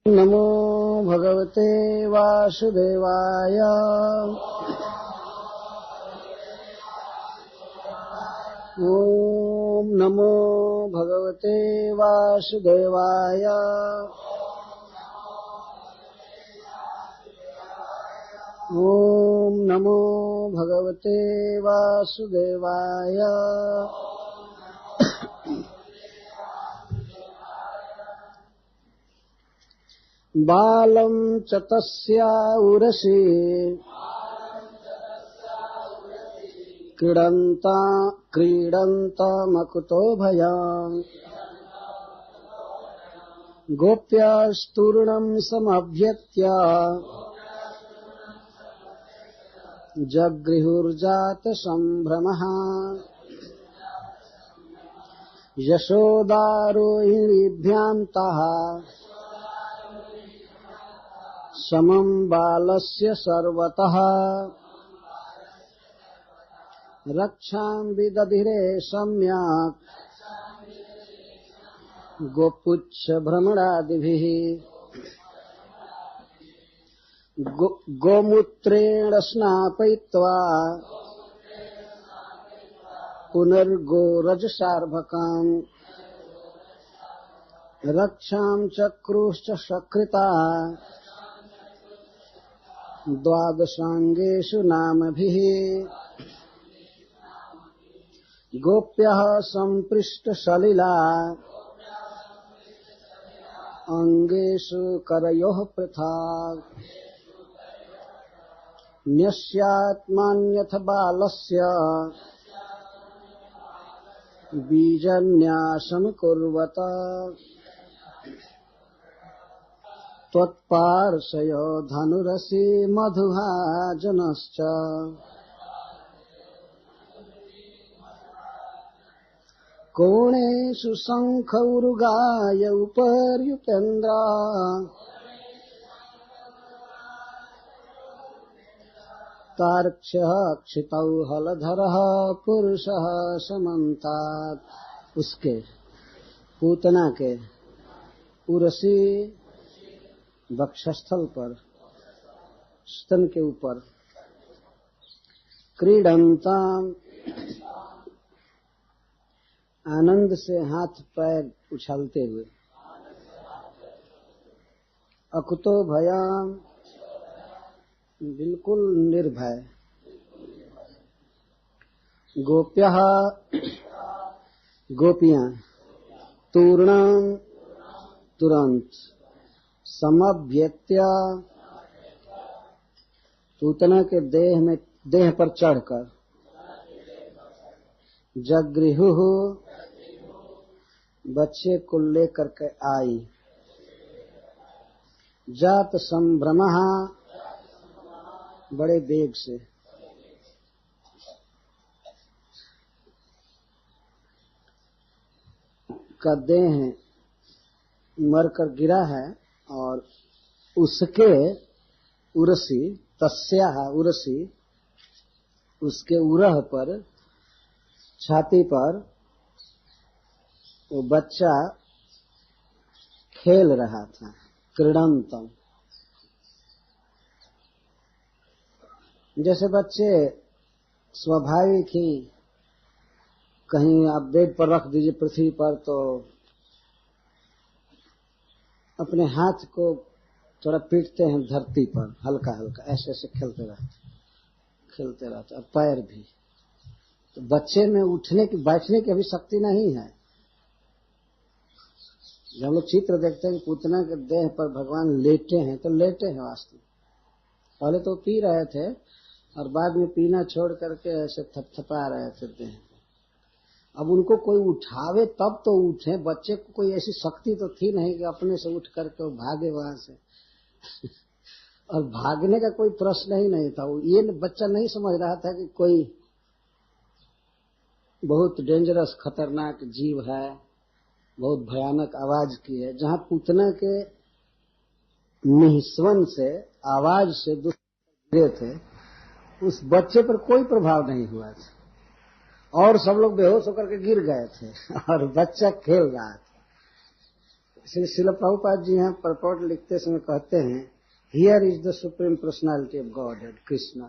नमो भगवते वासुदेवाय। ओम नमो भगवते वासुदेवाय। ओम नमो भगवते वासुदेवाय। बालं च तस्या उरसी क्रीडन्तमकुतो भयाम् गोप्यास्तूर्णं समभ्यत्य जगृहुर्जातसम्भ्रमः यशोदारोहिणीभ्यां ताः समं बालस्य सर्वतः रक्षां विदधिरे सम्यक् गोपुच्छ भ्रमणादिभिः गोमूत्रेण स्नापयित्वा पुनर्गोरजसार्भकाम् रक्षां चक्रुश्च सकृता द्वादशांगेषु नामभिः गोप्यः सम्पृष्टसलिला अंगेषु करयोः पृथक् न्यस्यात्मान्यथ बालस्य बीजन्यासं कुर्वत त्वत्पार्श्वयो धनुरसि मधुभाजनश्च कोणेषु शङ्खौरुगाय उपर्युपेन्द्रा तार्क्ष्यः क्षितौ हलधरः पुरुषः समन्तात्। उसके पूतना के उर्वशी वक्षस्थल पर स्तन के ऊपर क्रीडंताम आनंद से हाथ पैर उछलते हुए अकुतो भयाम बिल्कुल निर्भय गोप्यः गोपियां तूर्णम तुरंत समभ्यत्या पूतना के देह पर चढ़कर जगृहुः बच्चे को लेकर के आई जात संभ्रमः बड़े वेग से का देह मरकर गिरा है और उसके उरसी तस्याः उरसी उसके उरह पर छाती पर वो बच्चा खेल रहा था क्रीडंतम। जैसे बच्चे स्वाभाविक ही कहीं आप बेड पर रख दीजिए पृथ्वी पर तो अपने हाथ को थोड़ा पीटते हैं धरती पर हल्का हल्का ऐसे ऐसे खेलते रहते और पैर भी। तो बच्चे में उठने की बैठने की अभी शक्ति नहीं है। जब हम लोग चित्र देखते हैं कि पूतना के देह पर भगवान लेटे हैं तो लेटे हैं वास्तव में। पहले तो पी रहे थे और बाद में पीना छोड़ करके ऐसे थपथपा रहे थे देह। अब उनको कोई उठावे तब तो उठे। बच्चे को कोई ऐसी शक्ति तो थी नहीं कि अपने से उठ करके वो भागे वहां से और भागने का कोई प्रश्न ही नहीं था। ये बच्चा नहीं समझ रहा था कि कोई बहुत डेंजरस खतरनाक जीव है, बहुत भयानक आवाज की है। जहां पूतना के निस्वन से आवाज से गिरे थे उस बच्चे पर कोई प्रभाव नहीं हुआ था और सब लोग बेहोश होकर के गिर गए थे और बच्चा खेल रहा था। श्री शिल प्रभुपाद जी यहाँ परपोर्ट लिखते समय कहते हैं, here is the supreme personality of God head Krishna.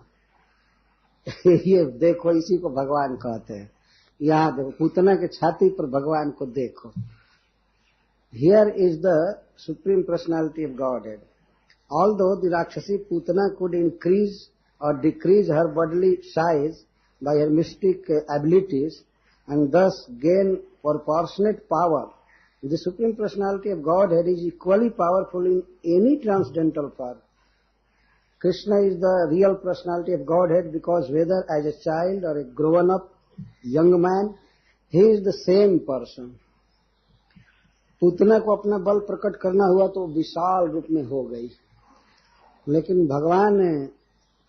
ये देखो, इसी को भगवान कहते हैं। यहाँ देखो, पूतना के छाती पर भगवान को देखो। Here is the supreme personality of God head. Although the Rakshasi Putana could increase or decrease her bodily size by her mystic abilities and thus gain proportionate power, the Supreme Personality of Godhead is equally powerful in any transcendental form. Krishna is the real personality of Godhead because whether as a child or a grown-up young man, he is the same person. Putana को अपना बल प्रकट करना हुआ तो विशाल रूप में हो गई, लेकिन भगवान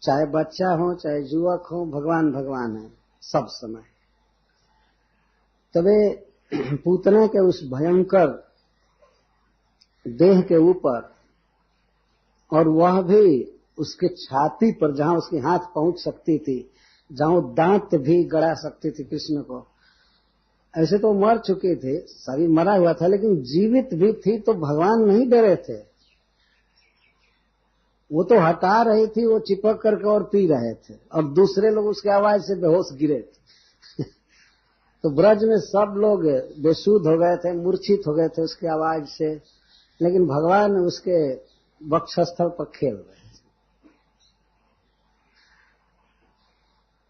चाहे बच्चा हो चाहे युवक हो, भगवान भगवान है सब समय। तबे पूतना के उस भयंकर देह के ऊपर, और वह भी उसके छाती पर जहां उसकी हाथ पहुंच सकती थी, जहां दांत भी गड़ा सकती थी कृष्ण को। ऐसे तो मर चुके थे, सभी मरा हुआ था, लेकिन जीवित भी थी तो भगवान नहीं डरे थे। वो तो हटा रही थी, वो चिपक करके और पी रहे थे, और दूसरे लोग उसके आवाज से बेहोश गिरे थे। तो ब्रज में सब लोग बेसुध हो गए थे, मूर्छित हो गए थे उसकी आवाज से, लेकिन भगवान उसके वक्षस्थल पर खेल रहे थे।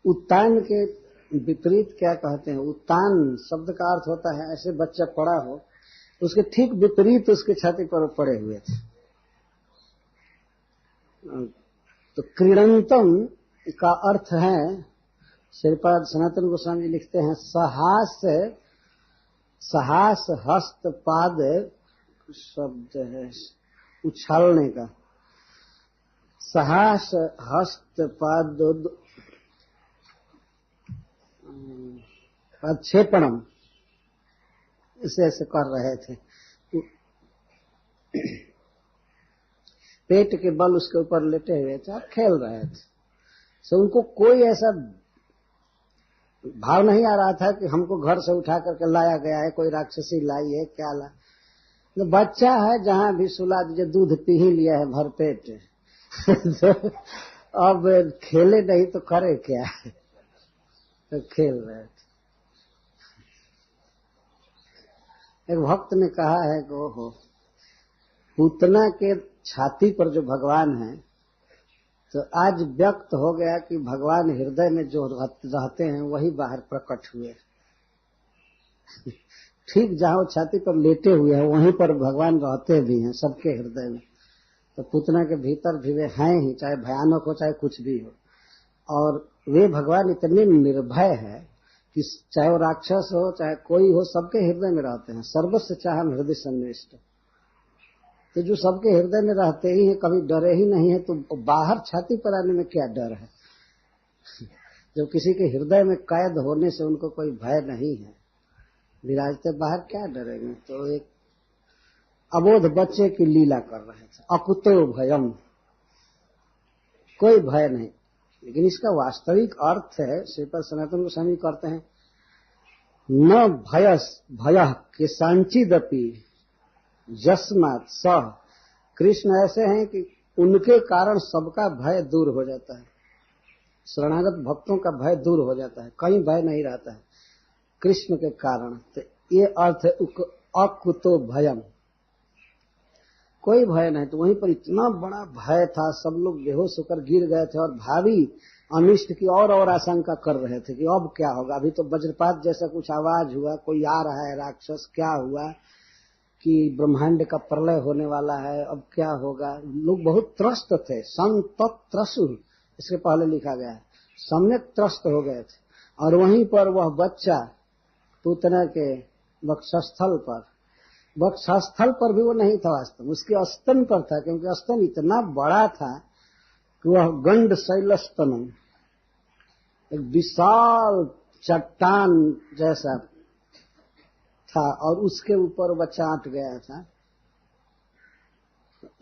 उत्तान के विपरीत क्या कहते हैं? उत्तान शब्द का अर्थ होता है ऐसे बच्चा पड़ा हो, उसके ठीक विपरीत उसके छाती पर पड़े हुए थे। तो क्रीडंतम का अर्थ है, श्रीपाद सनातन गोस्वामी जी लिखते हैं, सहास हस्त पाद शब्द है उछालने का, सहास हस्त पाद क्षेपणम, इसे ऐसे कर रहे थे। पेट के बल उसके ऊपर लेटे हुए थे और खेल रहे थे। सो उनको कोई ऐसा भाव नहीं आ रहा था कि हमको घर से उठा करके लाया गया है, कोई राक्षसी लाई है, क्या ला। तो बच्चा है, जहां भी सुला दीजिए, दूध पी ही लिया है भर पेट। तो अब खेले नहीं तो करे क्या, तो खेल रहे थे। एक भक्त ने कहा है कि ओहो, पूतना के छाती पर जो भगवान है, तो आज व्यक्त हो गया कि भगवान हृदय में जो रहते हैं वही बाहर प्रकट हुए। ठीक जहां वो छाती पर लेटे हुए हैं वहीं पर भगवान रहते भी हैं सबके हृदय में। तो पूतना के भीतर भी वे हैं ही, चाहे भयानक हो चाहे कुछ भी हो। और वे भगवान इतने निर्भय है कि चाहे वो राक्षस हो चाहे कोई हो, सबके हृदय में रहते हैं। सर्वस्य चाहम हृदय सन्निष्ट, तो जो सबके हृदय में रहते ही हैं, कभी डरे ही नहीं है, तो बाहर छाती पर आने में क्या डर है? जब किसी के हृदय में कैद होने से उनको कोई भय नहीं है, विराजते बाहर क्या डरेंगे? तो एक अबोध बच्चे की लीला कर रहे थे। अकुतो भयम, कोई भय नहीं। लेकिन इसका वास्तविक अर्थ है, श्रीपद सनातन गोस्वामी करते हैं, न भय के सांचिदपि जस्मात सह। कृष्ण ऐसे हैं कि उनके कारण सबका भय दूर हो जाता है, शरणागत भक्तों का भय दूर हो जाता है, कहीं भय नहीं रहता है कृष्ण के कारण। तो ये अर्थ है अकुतो भयम, कोई भय नहीं। तो वहीं पर इतना बड़ा भय था, सब लोग बेहोश होकर गिर गए थे और भावी अनिष्ट की और आशंका कर रहे थे कि अब क्या होगा। अभी तो वज्रपात जैसा कुछ आवाज हुआ, कोई आ रहा है राक्षस, क्या हुआ कि ब्रह्मांड का प्रलय होने वाला है, अब क्या होगा। लोग बहुत त्रस्त थे, संतत्रसु इसके पहले लिखा गया है, सम्यक त्रस्त हो गए थे। और वहीं पर वह बच्चा पूतना के वक्षस्थल पर भी वो नहीं था वास्तव में, उसके स्तन पर था, क्योंकि स्तन इतना बड़ा था कि वह गंड शैलस्तनम, एक विशाल चट्टान जैसा था, और उसके ऊपर बच्चा आट गया था,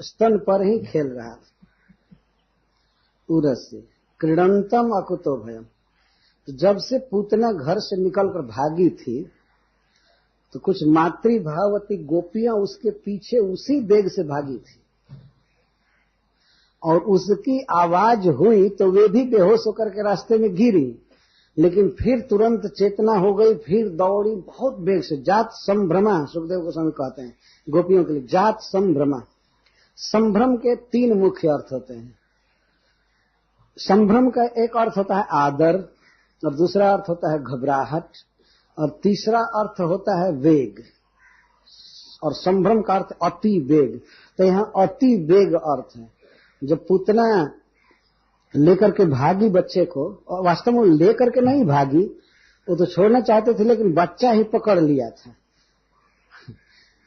स्तन पर ही खेल रहा था उरस्य क्रीडंतम अकुतो भयम। तो जब से पूतना घर से निकलकर भागी थी, तो कुछ मातृभावती गोपियां उसके पीछे उसी वेग से भागी थी, और उसकी आवाज हुई तो वे भी बेहोश होकर के रास्ते में गिरी, लेकिन फिर तुरंत चेतना हो गई, फिर दौड़ी बहुत वेग से। जात संभ्रमा, सुखदेव गोस्वामी कहते हैं गोपियों के लिए जात संभ्रमा। संभ्रम के 3 मुख्य अर्थ होते हैं। संभ्रम का एक अर्थ होता है आदर, और दूसरा अर्थ होता है घबराहट, और तीसरा अर्थ होता है वेग। और संभ्रम का अर्थ अति वेग, तो यहाँ अति वेग अर्थ है। जब पूतना लेकर के भागी बच्चे को, और वास्तव में लेकर के नहीं भागी, वो तो छोड़ना चाहते थे, लेकिन बच्चा ही पकड़ लिया था।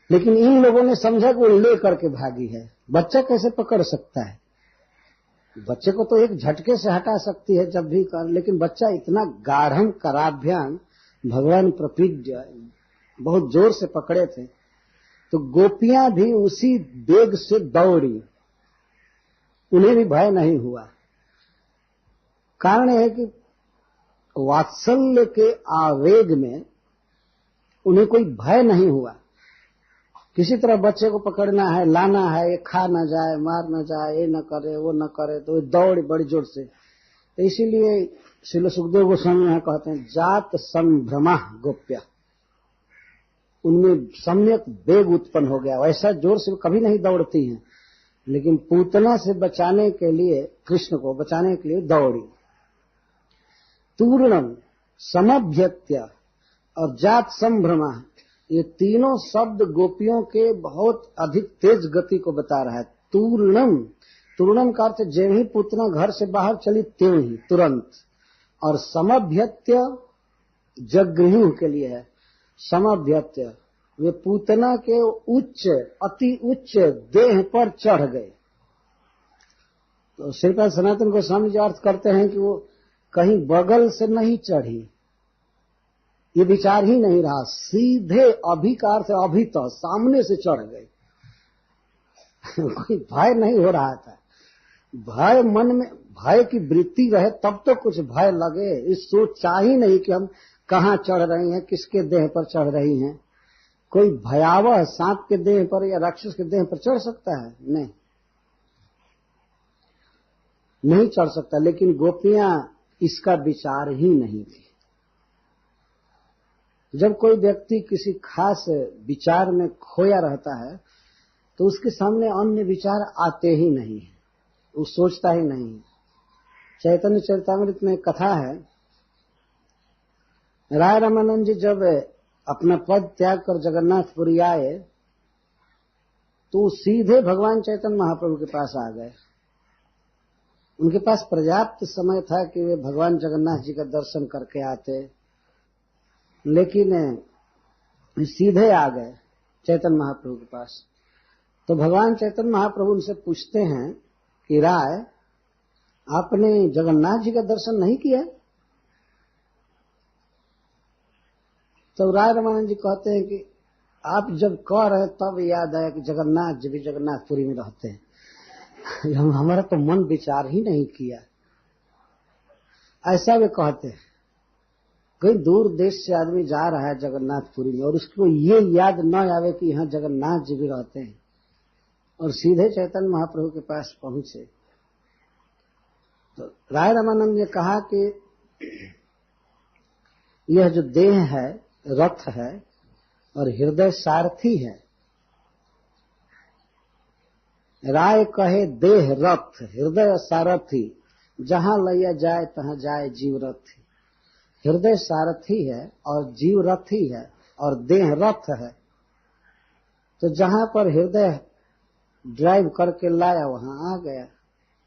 लेकिन इन लोगों ने समझा कि वो लेकर के भागी है, बच्चा कैसे पकड़ सकता है? बच्चे को तो एक झटके से हटा सकती है जब भी कर, लेकिन बच्चा इतना गाढ़म कराभ्याम भगवान प्रपीड्य बहुत जोर से पकड़े थे। तो गोपियां भी उसी वेग से दौड़ी, उन्हें भी भय नहीं हुआ। कारण है कि वात्सल्य के आवेग में उन्हें कोई भय नहीं हुआ। किसी तरह बच्चे को पकड़ना है, लाना है, ये खा न जाए, मार न जाए, ये न करे, वो न करे, तो दौड़ बड़ी जोर से। तो इसीलिए श्रील सुखदेव गोस्वामी यहाँ कहते हैं जात संभ्रमा गोप्या, उनमें सम्यक वेग उत्पन्न हो गया। वैसा जोर से कभी नहीं दौड़ती हैं, लेकिन पूतना से बचाने के लिए, कृष्ण को बचाने के लिए दौड़ी। तूर्णम, समभ्यत्य और जात संभ्रमा, ये तीनों शब्द गोपियों के बहुत अधिक तेज गति को बता रहा है। तूर्णम, तूर्णम का अर्थ जब ही पूतना घर से बाहर चली त्यों ही, तुरंत। और समभ्यत्य जगृहु के लिए है। समभ्यत्य, वे पूतना के उच्च, अति उच्च देह पर चढ़ गए। तो श्रीपाद सनातन गोस्वामी जी अर्थ करते हैं कि वो कहीं बगल से नहीं चढ़ी, ये विचार ही नहीं रहा, सीधे अभी का अर्थ अभी तो सामने से चढ़ गए। कोई भय नहीं हो रहा था। भय मन में, भय की वृत्ति रहे तब तो कुछ भय लगे। इस सोचा ही नहीं कि हम कहाँ चढ़ रही हैं, किसके देह पर चढ़ रही हैं। कोई भयावह सांप के देह पर या राक्षस के देह पर चढ़ सकता है? नहीं चढ़ सकता। लेकिन गोपियां इसका विचार ही नहीं थी। जब कोई व्यक्ति किसी खास विचार में खोया रहता है तो उसके सामने अन्य विचार आते ही नहीं है, वो सोचता ही नहीं है। चैतन्य चरितामृत में कथा है, राय रामानंद जी जब अपना पद त्याग कर जगन्नाथपुरी आए तो सीधे भगवान चैतन्य महाप्रभु के पास आ गए। उनके पास पर्याप्त समय था कि वे भगवान जगन्नाथ जी का दर्शन करके आते, लेकिन सीधे आ गए चैतन्य महाप्रभु के पास। तो भगवान चैतन्य महाप्रभु उनसे पूछते हैं कि राय, आपने जगन्नाथ जी का दर्शन नहीं किया? तो राय रामानंद जी कहते हैं कि आप जब कह रहे तब याद आया कि जगन्नाथ जी भी जगन्नाथपुरी में रहते हैं। हमारा तो मन विचार ही नहीं किया। ऐसा वे कहते हैं। कहीं दूर देश से आदमी जा रहा है जगन्नाथपुरी में और उसको ये याद न आवे कि यहाँ जगन्नाथ जी भी रहते हैं, और सीधे चैतन्य महाप्रभु के पास पहुंचे। तो राय रामानंद ने कहा कि यह जो देह है रथ है और हृदय सारथी है। राय कहे देह रथ, हृदय सारथी, जहां लिया जाए तहां जाए जीव रथी। हृदय सारथी है और जीव रथी है और देह रथ है। तो जहां पर हृदय ड्राइव करके लाया वहां आ गया।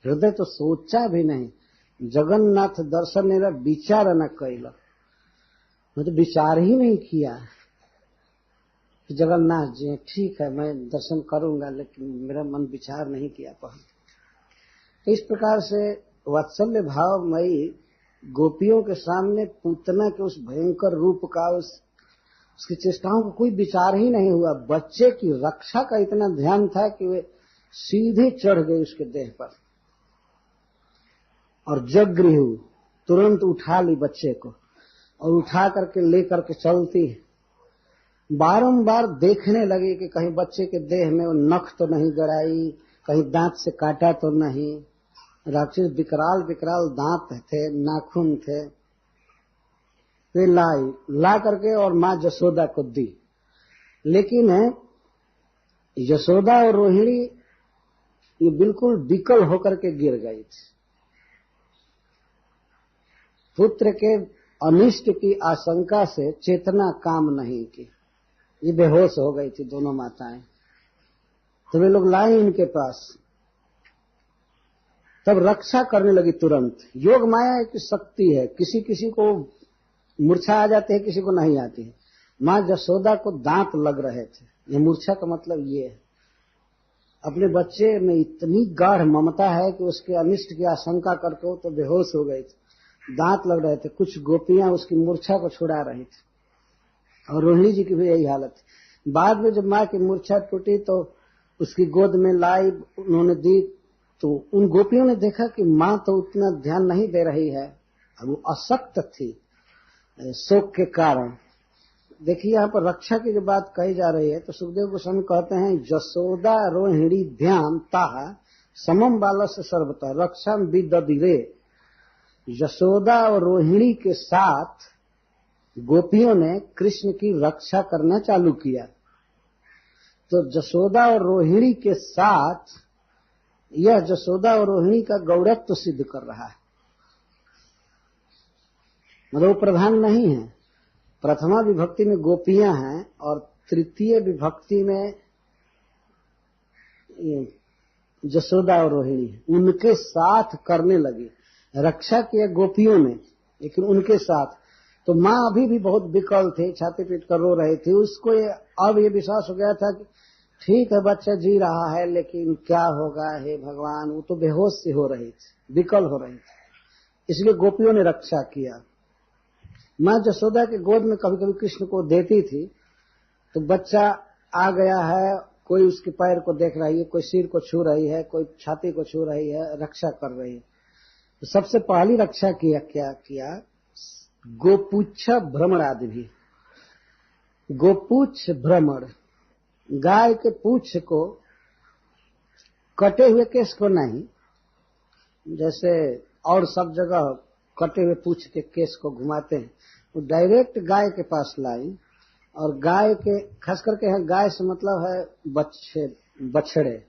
हृदय तो सोचा भी नहीं, जगन्नाथ दर्शन मेरा विचार न कैला, मैं तो विचार ही नहीं किया कि जगन्नाथ जी ठीक है मैं दर्शन करूंगा, लेकिन मेरा मन विचार नहीं किया पहले। तो इस प्रकार से वात्सल्य भावमयी गोपियों के सामने पूतना के उस भयंकर रूप का, उसकी चेष्टाओं को कोई विचार ही नहीं हुआ। बच्चे की रक्षा का इतना ध्यान था कि वे सीधे चढ़ गए उसके देह पर और जगृहु, तुरंत उठा ली बच्चे को और उठा करके ले करके चलती। बारंबार देखने लगी कि कहीं बच्चे के देह में वो नख तो नहीं गड़ाई, कहीं दांत से काटा तो नहीं। राक्षस विकराल विकराल दांत थे, नाखून थे। वे ला करके और माँ यशोदा को दी। लेकिन यशोदा और रोहिणी ये बिल्कुल विकल होकर के गिर गई थी। पुत्र के अनिष्ट की आशंका से चेतना काम नहीं की, ये बेहोश हो गई थी दोनों माताएं। तो वे लोग लाए इनके पास, तब रक्षा करने लगी तुरंत। योग माया की शक्ति है, किसी किसी को मूर्छा आ जाती है, किसी को नहीं आती है। माँ यशोदा को दांत लग रहे थे। ये मूर्छा का मतलब ये है, अपने बच्चे में इतनी गाढ़ ममता है कि उसके अनिष्ट की आशंका करके वो तो बेहोश हो गई थी, दांत लग रहे थे। कुछ गोपियां उसकी मूर्छा को छुड़ा रही थी, और रोहिणी जी की भी यही हालत थी। बाद में जब माँ की मूर्छा टूटी तो उसकी गोद में लाई, उन्होंने दी, तो उन गोपियों ने देखा कि माँ तो उतना ध्यान नहीं दे रही है, अब वो अशक्त थी शोक के कारण। देखिए यहाँ पर रक्षा की जो बात कही जा रही है, तो सुखदेव गोस्वामी कहते हैं यशोदा रोहिणी ध्यान ताह समम बालस सर्वतः रक्षा विदधिरे। यशोदा और रोहिणी के साथ गोपियों ने कृष्ण की रक्षा करना चालू किया। तो यशोदा और रोहिणी के साथ यह यशोदा और रोहिणी का गौरत्व सिद्ध कर रहा है। मतलब प्रधान नहीं है। प्रथमा विभक्ति में गोपियां हैं और तृतीय विभक्ति में यशोदा और रोहिणी, उनके साथ करने लगी। रक्षा किया गोपियों ने, लेकिन उनके साथ। तो माँ अभी भी बहुत विकल थी, छाती पीट कर रो रही थी। उसको अब ये विश्वास हो गया था कि ठीक है बच्चा जी रहा है, लेकिन क्या होगा हे भगवान। वो तो बेहोश सी हो रही थी, विकल हो रही थी, इसलिए गोपियों ने रक्षा किया। माँ यशोदा के गोद में कभी कभी कृष्ण को देती थी, तो बच्चा आ गया है, कोई उसके पैर को देख रही है, कोई सिर को छू रही है, कोई छाती को छू रही है, रक्षा कर रही है। तो सबसे पहली रक्षा क्या किया, गोपुच्छ भ्रमण आदि भी। गोपुच्छ भ्रमण, गाय के पूछ को, कटे हुए केस को नहीं, जैसे और सब जगह कटे हुए पूछ के केस को घुमाते हैं, वो डायरेक्ट गाय के पास लाई। और गाय के, खास करके है गाय से मतलब है बछड़े,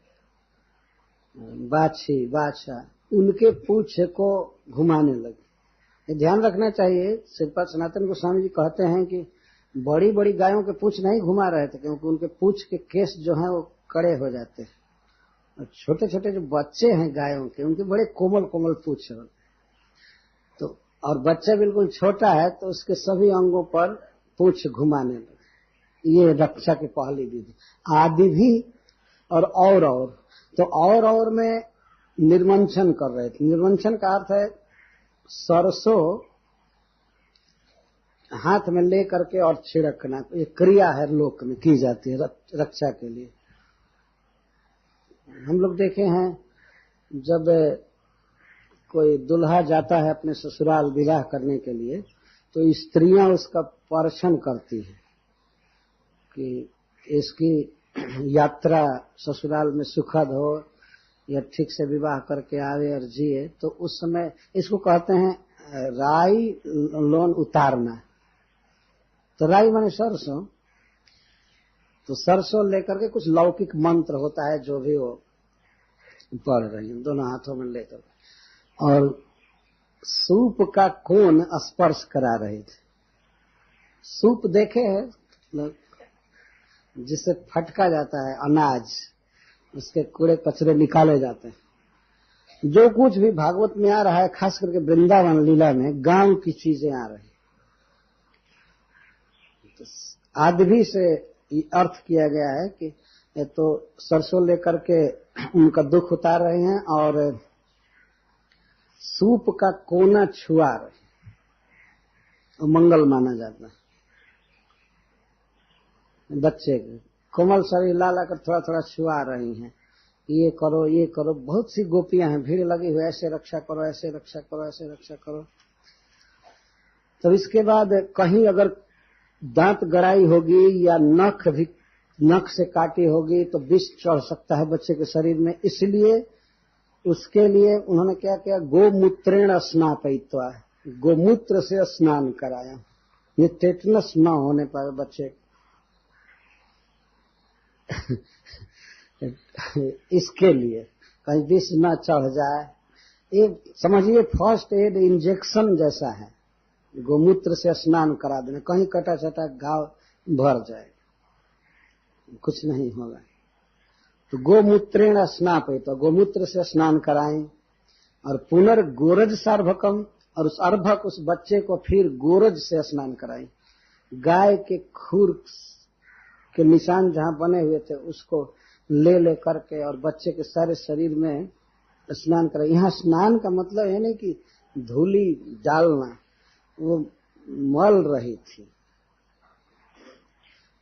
बाछी, बाछा, उनके पूछ को घुमाने लगे। ध्यान रखना चाहिए, श्रीपाद सनातन गोस्वामी जी कहते हैं कि बड़ी बड़ी गायों के पूछ नहीं घुमा रहे थे, क्योंकि उनके पूछ के केस जो हैं वो कड़े हो जाते हैं। और छोटे छोटे जो बच्चे हैं गायों के, उनके बड़े कोमल कोमल पूछ होते। तो और बच्चा बिल्कुल छोटा है, तो उसके सभी अंगों पर पूछ घुमाने लगे। ये रक्षा की पहली विधि। आदि भी और तो और में निर्वंशन कर रहे थे। निर्वंशन का अर्थ है सरसों हाथ में ले करके और छिड़कना। ये क्रिया है लोक में की जाती है रक्षा के लिए। हम लोग देखे हैं जब कोई दुल्हा जाता है अपने ससुराल विवाह करने के लिए, तो स्त्रियां उसका परीक्षण करती हैं कि इसकी यात्रा ससुराल में सुखद हो या ठीक से विवाह करके आवे और जिए। तो उस समय इसको कहते हैं राई लोन उतारना। तो राई माने सरसों, तो सरसों लेकर के कुछ लौकिक मंत्र होता है जो भी वो पढ़ रही है दोनों हाथों में लेकर, और सूप का कोन स्पर्श करा रहे थे। सूप देखे हैं जिससे फटका जाता है अनाज, उसके कूड़े कचरे निकाले जाते हैं। जो कुछ भी भागवत में आ रहा है, खास करके वृंदावन लीला में गांव की चीजें आ रही। तो आदि से अर्थ किया गया है कि ये तो सरसों लेकर के उनका दुख उतार रहे हैं और सूप का कोना छुआ रहे, और मंगल माना जाता है। बच्चे के कोमल शरीर ला कर थोड़ा थोड़ा छुआ रही हैं, ये करो ये करो। बहुत सी गोपियां हैं, भीड़ लगी हुई, ऐसे रक्षा करो, ऐसे रक्षा करो, ऐसे रक्षा करो। तो इसके बाद कहीं अगर दांत गड़ाई होगी या नख से काटी होगी तो विष चढ़ सकता है बच्चे के शरीर में, इसलिए उसके लिए उन्होंने क्या किया, गोमूत्रेण स्नापयित्वा, गोमूत्र से स्नान कराया, ये टेटनस न होने पाए बच्चे इसके लिए कहीं विष न चढ़ जाए। ये समझिए फर्स्ट एड इंजेक्शन जैसा है, गोमूत्र से स्नान करा देना, कहीं कटा चटा घाव भर जाए कुछ नहीं होगा। तो गोमूत्रेण स्नापयित, तो गोमूत्र से स्नान कराएं। और पुनर्गोरज सार्भकम, और उस अर्भक उस बच्चे को फिर गोरज से स्नान कराएं। गाय के खुर के निशान जहां बने हुए थे उसको ले करके और बच्चे के सारे शरीर में स्नान कराएं। यहाँ स्नान का मतलब है नहीं कि धूली डालना, वो मल रही थी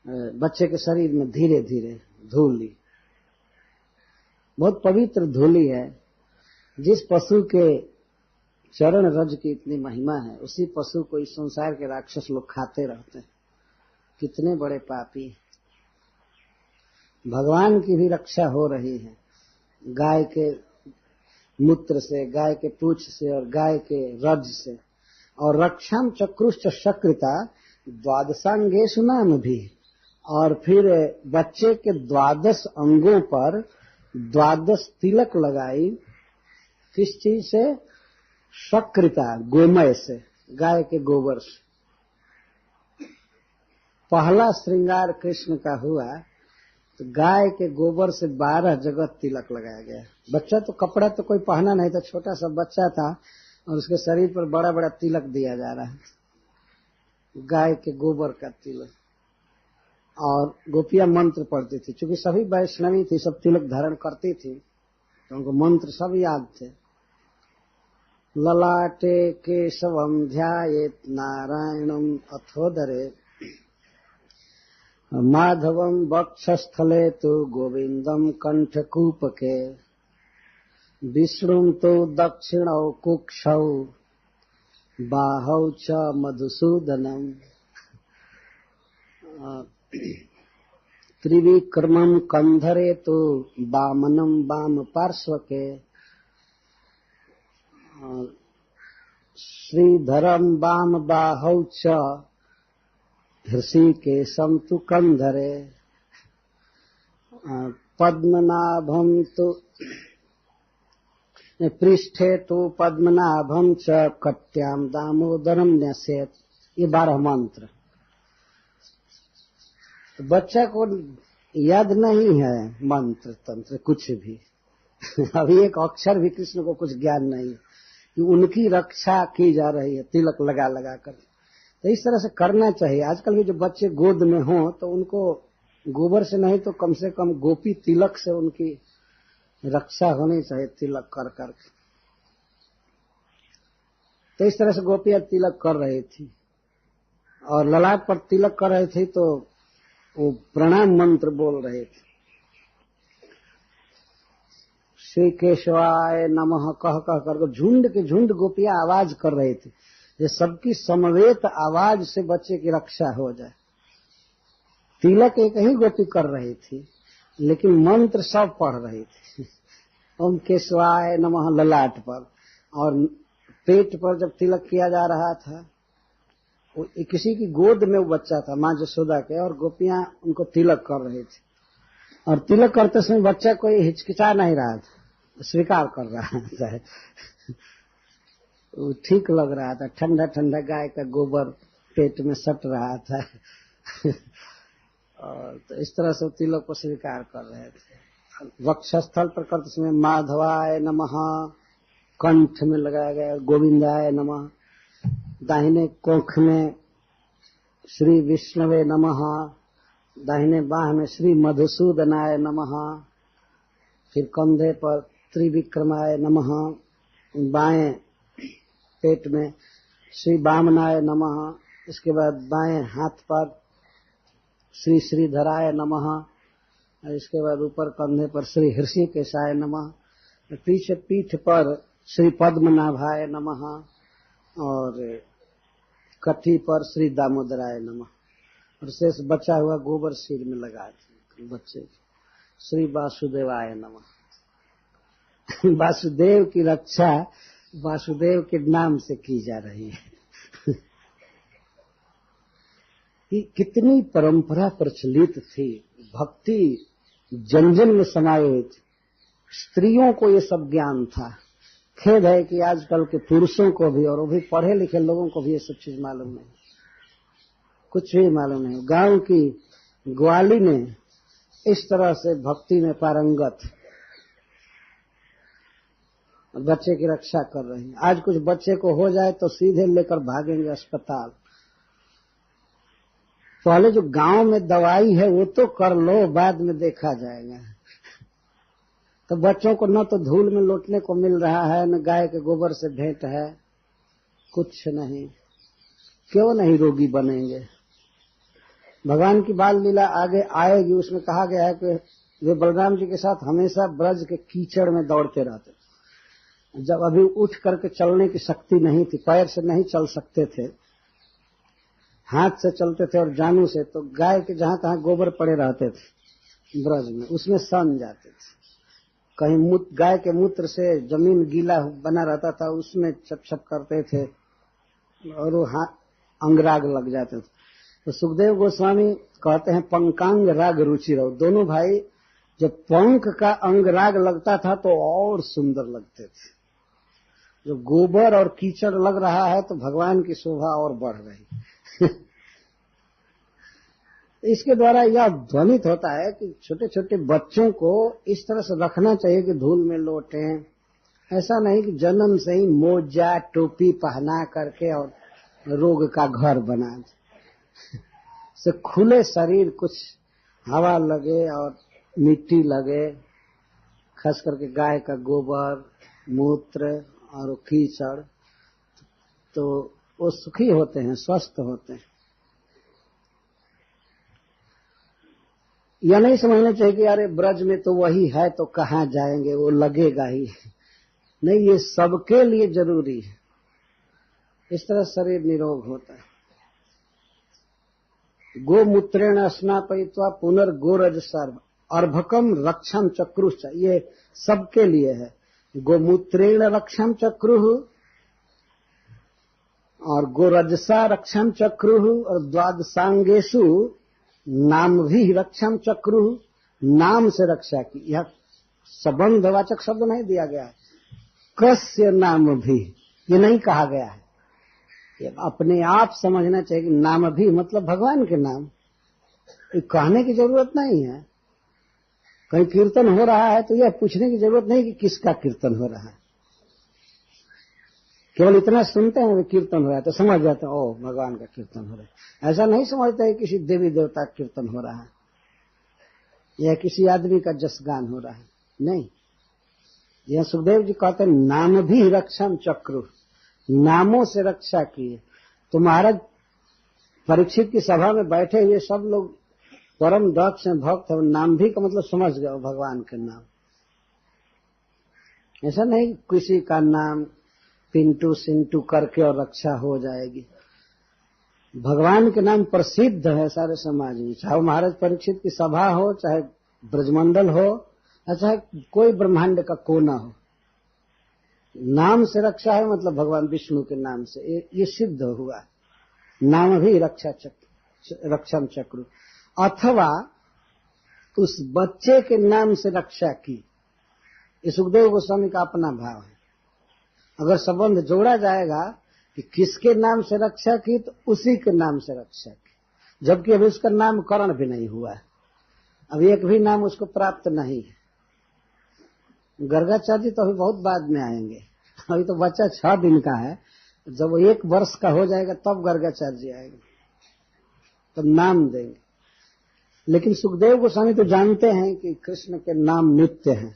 बच्चे के शरीर में धीरे धीरे धूली, बहुत पवित्र धूली है। जिस पशु के चरण रज की इतनी महिमा है, उसी पशु को इस संसार के राक्षस लोग खाते रहते हैं। कितने बड़े पापी। भगवान की भी रक्षा हो रही है गाय के मूत्र से, गाय के पूंछ से और गाय के रज से। और रक्षाम चक्रुश्च शक्रिता द्वादशांगेषु नाम भी, और फिर बच्चे के 12 अंगों पर 12 तिलक लगाई। किस चीज से? शक्रिता, गोमय से, गाय के गोबर से। पहला श्रृंगार कृष्ण का हुआ तो गाय के गोबर से 12 जगह तिलक लगाया गया। बच्चा तो कपड़ा तो कोई पहना नहीं था, छोटा सा बच्चा था और उसके शरीर पर बड़ा बड़ा तिलक दिया जा रहा है, गाय के गोबर का तिलक। और गोपियां मंत्र पढ़ती थी, क्योंकि सभी वैष्णवी थी, सब तिलक धारण करती थी, तो उनको मंत्र सब याद थे। ललाटे केशवम ध्यायेत् नारायणम अथोदरे, माधवम वक्षस्थले तो गोविंदम कंठकूपके, विष्णुम तो दक्षिणौ कुक्षौ, बाहौ च मधुसूदनम, त्रिविक्रमम कंधरे तो वामनम वाम पार्श्वके, श्रीधरम वाम बाहौ च हृषिकेशम तु कंधरे, पद्मनाभम तो पृष्ठे तो पद्मनाभम च कट्याम दामोदरम न्यसेत। ये 12 मंत्र। तो बच्चा को याद नहीं है मंत्र तंत्र कुछ भी अभी एक अक्षर भी कृष्ण को कुछ ज्ञान नहीं कि उनकी रक्षा की जा रही है तिलक लगा लगा कर। तो इस तरह से करना चाहिए। आजकल के जो बच्चे गोद में हों तो उनको गोबर से नहीं तो कम से कम गोपी तिलक से उनकी रक्षा होनी चाहिए, तिलक कर करके। तो इस तरह से गोपियां तिलक कर रही थी और ललाट पर तिलक कर रही थी, तो वो प्रणाम मंत्र बोल रहे थे। श्री केशवाय नमः कह कह कर झुंड के झुंड गोपियां आवाज कर रही थी, ये सबकी समवेत आवाज से बच्चे की रक्षा हो जाए। तिलक एक ही गोपी कर रही थी, लेकिन मंत्र सब पढ़ रही थी। ओम केशवाय नमः ललाट पर, और पेट पर जब तिलक किया जा रहा था, वो किसी की गोद में वो बच्चा था, माँ जसोदा के, और गोपियां उनको तिलक कर रही थी। और तिलक करते समय बच्चा कोई हिचकिचा नहीं रहा था, स्वीकार कर रहा था। वो ठीक लग रहा था, ठंडा ठंडा गाय का गोबर पेट में सट रहा था। और तो इस तरह से तिलक को स्वीकार कर रहे थे। वक्षस्थल पर करते समय माधवाय नमः कंठ में लगाया गया, गोविंदाय नमः। दाहिने कोख में श्री विष्णवे नमः, दाहिने बाह में श्री मधुसूदनाय नमः, फिर कंधे पर त्रिविक्रमाय नमः, बाएं पेट में श्री वामनाय नमः, इसके बाद बाएं हाथ पर श्री श्रीधराय नमः, और इसके बाद ऊपर कंधे पर श्री हृषिकेशाय नमः, पीछे पीठ पर श्री पद्मनाभाय नमः, और कटी पर श्री दामोदराय नमः। और शेष बचा हुआ गोबर सिर में लगा बच्चे। श्री वासुदेवाय नमः। वासुदेव की रक्षा वासुदेव के नाम से की जा रही है। कि कितनी परंपरा प्रचलित थी, भक्ति जन जन में समाई हुई थी। स्त्रियों को ये सब ज्ञान था। खेद है कि आजकल के पुरुषों को भी, और वो भी पढ़े लिखे लोगों को भी ये सब चीज मालूम नहीं, कुछ भी मालूम नहीं। गांव की ग्वाली ने इस तरह से भक्ति में पारंगत बच्चे की रक्षा कर रही है। आज कुछ बच्चे को हो जाए तो सीधे लेकर भागेंगे अस्पताल। पहले जो गांव में दवाई है वो तो कर लो, बाद में देखा जाएगा। तो बच्चों को न तो धूल में लौटने को मिल रहा है, न गाय के गोबर से भेंट है, कुछ नहीं। क्यों नहीं रोगी बनेंगे? भगवान की बाल लीला आगे आएगी, उसमें कहा गया है कि वे बलराम जी के साथ हमेशा ब्रज के कीचड़ में दौड़ते रहते। जब अभी उठ करके चलने की शक्ति नहीं थी, पैर से नहीं चल सकते थे, हाथ से चलते थे और जानू से, तो गाय के जहां तहां गोबर पड़े रहते थे ब्रज में, उसमें सन जाते थे। कहीं गाय के मूत्र से जमीन गीला बना रहता था, उसमें छप छप करते थे और वो अंगराग लग जाते थे। तो सुखदेव गोस्वामी कहते हैं पंकांग राग रुचि रहो। दोनों भाई जब पंख का अंगराग लगता था तो और सुंदर लगते थे। जब गोबर और कीचड़ लग रहा है तो भगवान की शोभा और बढ़ रही। इसके द्वारा यह ध्वनित होता है कि छोटे छोटे बच्चों को इस तरह से रखना चाहिए कि धूल में लौटें। ऐसा नहीं कि जन्म से ही मोजा टोपी पहना करके और रोग का घर बना दे। से खुले शरीर, कुछ हवा लगे और मिट्टी लगे, खास करके गाय का गोबर, मूत्र और कीचड़, तो वो सुखी होते हैं, स्वस्थ होते हैं। यह नहीं समझना चाहिए कि अरे ब्रज में तो वही है तो कहाँ जाएंगे, वो लगेगा ही। नहीं, ये सबके लिए जरूरी है। इस तरह शरीर निरोग होता है। गोमूत्रेण स्नापयित्वा पुनर्गोरज सर्व अर्भकम रक्षम चक्रुश्च, ये सबके लिए है। गोमूत्रेण रक्षम चक्रुः और गोरजसा रक्षम चक्रुः और द्वादशांगेषु नाम भी रक्षम चक्रुः, नाम से रक्षा की। यह संबंधवाचक शब्द नहीं दिया गया है। कस्य नाम भी, ये नहीं कहा गया है। ये अपने आप समझना चाहिए कि नाम भी मतलब भगवान के नाम। कहने की जरूरत नहीं है। कहीं कीर्तन हो रहा है तो यह पूछने की जरूरत नहीं कि किसका कीर्तन हो रहा है। केवल इतना सुनते हैं कीर्तन हो रहा है तो समझ जाते हैं ओ भगवान का कीर्तन हो रहा है। ऐसा नहीं समझते हैं किसी देवी देवता का कीर्तन हो रहा है या किसी आदमी का जसगान हो रहा है। नहीं, यह सुखदेव जी कहते हैं नाम भी रक्षम चक्रु, नामों से रक्षा किए। तो महाराज परीक्षित की सभा में बैठे हुए सब लोग परम दक्ष हैं, भक्त है। नाम भी का मतलब समझ गए भगवान के नाम। ऐसा नहीं किसी का नाम पिंटू सिंटू करके और रक्षा हो जाएगी। भगवान के नाम प्रसिद्ध है सारे समाज में, चाहे महाराज परीक्षित की सभा हो, चाहे ब्रजमंडल हो, चाहे कोई ब्रह्मांड का कोना हो। नाम से रक्षा है मतलब भगवान विष्णु के नाम से, ये सिद्ध हुआ। नाम भी रक्षम चक्र, अथवा उस बच्चे के नाम से रक्षा की। ये सुखदेव गोस्वामी का अपना भाव है। अगर संबंध जोड़ा जाएगा कि किसके नाम से रक्षा की तो उसी के नाम से रक्षा की, जबकि अभी उसका नामकरण भी नहीं हुआ है, अभी एक भी नाम उसको प्राप्त नहीं है। गर्गाचार्य जी तो अभी बहुत बाद में आएंगे, अभी तो बच्चा 6 दिन का है। जब वो 1 वर्ष का हो जाएगा तब गर्गाचार्य जी आएंगे, तब नाम देंगे। लेकिन सुखदेव गोस्वामी तो जानते हैं कि कृष्ण के नाम नित्य हैं,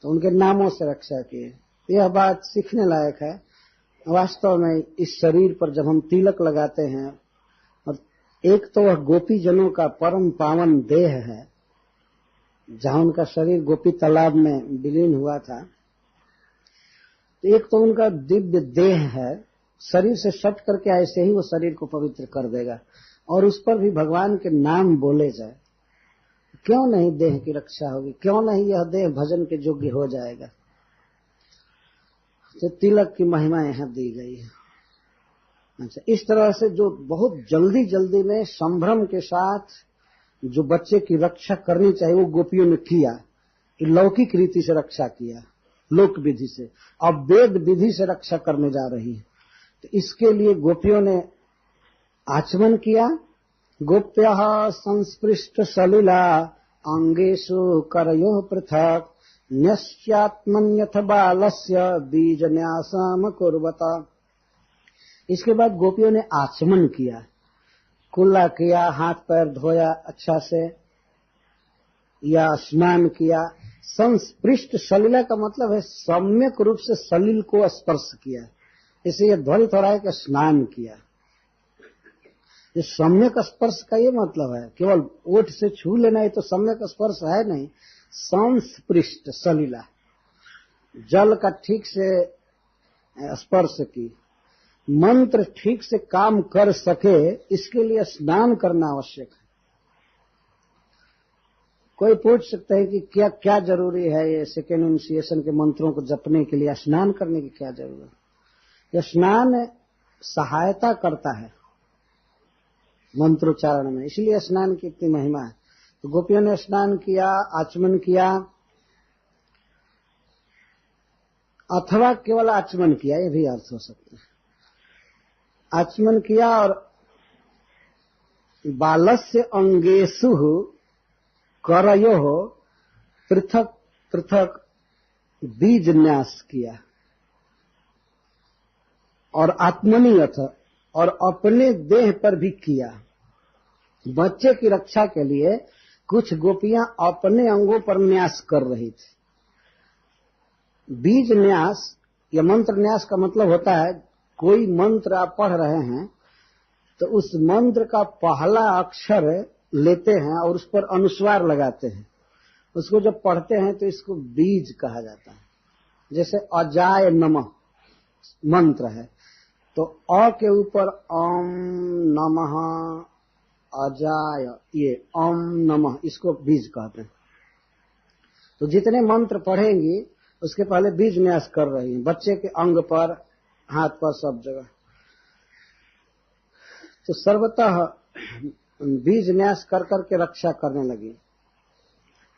तो उनके नामों से रक्षा किए। यह बात सीखने लायक है। वास्तव में इस शरीर पर जब हम तिलक लगाते हैं, और एक तो वह गोपी जनों का परम पावन देह है, जहां उनका शरीर गोपी तालाब में विलीन हुआ था, तो एक तो उनका दिव्य देह है, शरीर से सट करके ऐसे ही वो शरीर को पवित्र कर देगा। और उस पर भी भगवान के नाम बोले जाए, क्यों नहीं देह की रक्षा होगी, क्यों नहीं यह देह भजन के योग्य हो जाएगा। तो तिलक की महिमा यहां दी गई है। अच्छा, इस तरह से जो बहुत जल्दी जल्दी में संभ्रम के साथ जो बच्चे की रक्षा करनी चाहिए वो गोपियों ने किया, कि लौकिक रीति से रक्षा किया, लोक विधि से, अब वेद विधि से रक्षा करने जा रही है। तो इसके लिए गोपियों ने आचमन किया। गोप्यः संस्पृष्ट सलिला अंगेषु करयोः पृथक् न्यस्यात्मन्यथ बालस्य बीजन्यासम कुर्वता। इसके बाद गोपियों ने आचमन किया, कुल्ला किया, हाथ पैर धोया अच्छा से, या स्नान किया। संस्पृष्ट सलिला का मतलब है सम्यक रूप से सलिल को स्पर्श किया, इसलिए ध्वनित हो रहा है कि स्नान किया। ये सम्यक स्पर्श का ये मतलब है, केवल ओठ से छू लेना ही तो सम्यक स्पर्श है नहीं। संस्पृष्ट सलिला, जल का ठीक से स्पर्श की, मंत्र ठीक से काम कर सके इसके लिए स्नान करना आवश्यक है। कोई पूछ सकता है कि क्या क्या जरूरी है ये सेकेंड इनिशिएशन के मंत्रों को जपने के लिए स्नान करने की क्या जरूरत है। यह स्नान सहायता करता है मंत्रोच्चारण में, इसलिए स्नान की इतनी महिमा है। तो गोपियों ने स्नान किया, आचमन किया, अथवा केवल आचमन किया, ये भी अर्थ हो सकता है। आचमन किया और बालस्य अंगेषु करयोः पृथक पृथक बीज न्यास किया, और आत्मनि अथ, और अपने देह पर भी किया। बच्चे की रक्षा के लिए कुछ गोपियां अपने अंगों पर न्यास कर रही थी। बीज न्यास या मंत्र न्यास का मतलब होता है, कोई मंत्र आप पढ़ रहे हैं तो उस मंत्र का पहला अक्षर लेते हैं और उस पर अनुस्वार लगाते हैं, उसको जब पढ़ते हैं तो इसको बीज कहा जाता है। जैसे अजाय नमः मंत्र है तो अ के ऊपर ओम नमः अजाय, ये ओम नमः, इसको बीज कहते हैं। तो जितने मंत्र पढ़ेंगी उसके पहले बीज न्यास कर रही हैं, बच्चे के अंग पर, हाथ पर, सब जगह। तो सर्वतः बीज न्यास कर करके रक्षा करने लगी।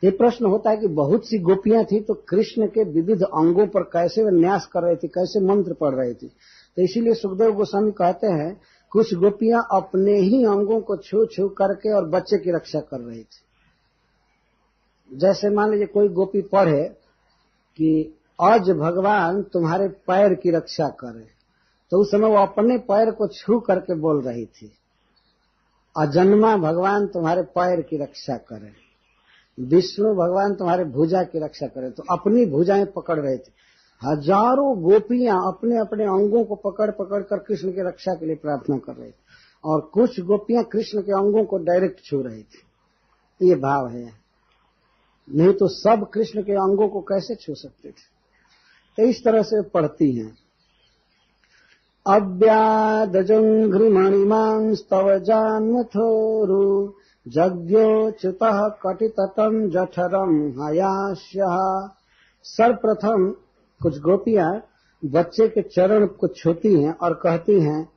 ये प्रश्न होता है कि बहुत सी गोपियां थी तो कृष्ण के विविध अंगों पर कैसे वे न्यास कर रही थी, कैसे मंत्र पढ़ रही थी। तो इसीलिए सुखदेव गोस्वामी कहते हैं कुछ गोपियां अपने ही अंगों को छू छू करके और बच्चे की रक्षा कर रही थी। जैसे मान लीजिए कोई गोपी पढ़े कि आज भगवान तुम्हारे पैर की रक्षा करे, तो उस समय वो अपने पैर को छू करके बोल रही थी, अजन्मा भगवान तुम्हारे पैर की रक्षा करे, विष्णु भगवान तुम्हारे भुजा की रक्षा करे। तो अपनी भुजाएं पकड़ रहे थे। हजारों गोपियां अपने अपने अंगों को पकड़ पकड़ कर कृष्ण की रक्षा के लिए प्रार्थना कर रही थी, और कुछ गोपियां कृष्ण के अंगों को डायरेक्ट छू रही थी। ये भाव है, नहीं तो सब कृष्ण के अंगों को कैसे छू सकते थे। तो इस तरह से पढ़ती हैं। अव्यादजंघ्रिमणिमांस्तव जान्मथोरु जग्योच्युतः कटितटं जठरं हयास्यः। सर्वप्रथम कुछ गोपियां बच्चे के चरण को छूती हैं और कहती हैं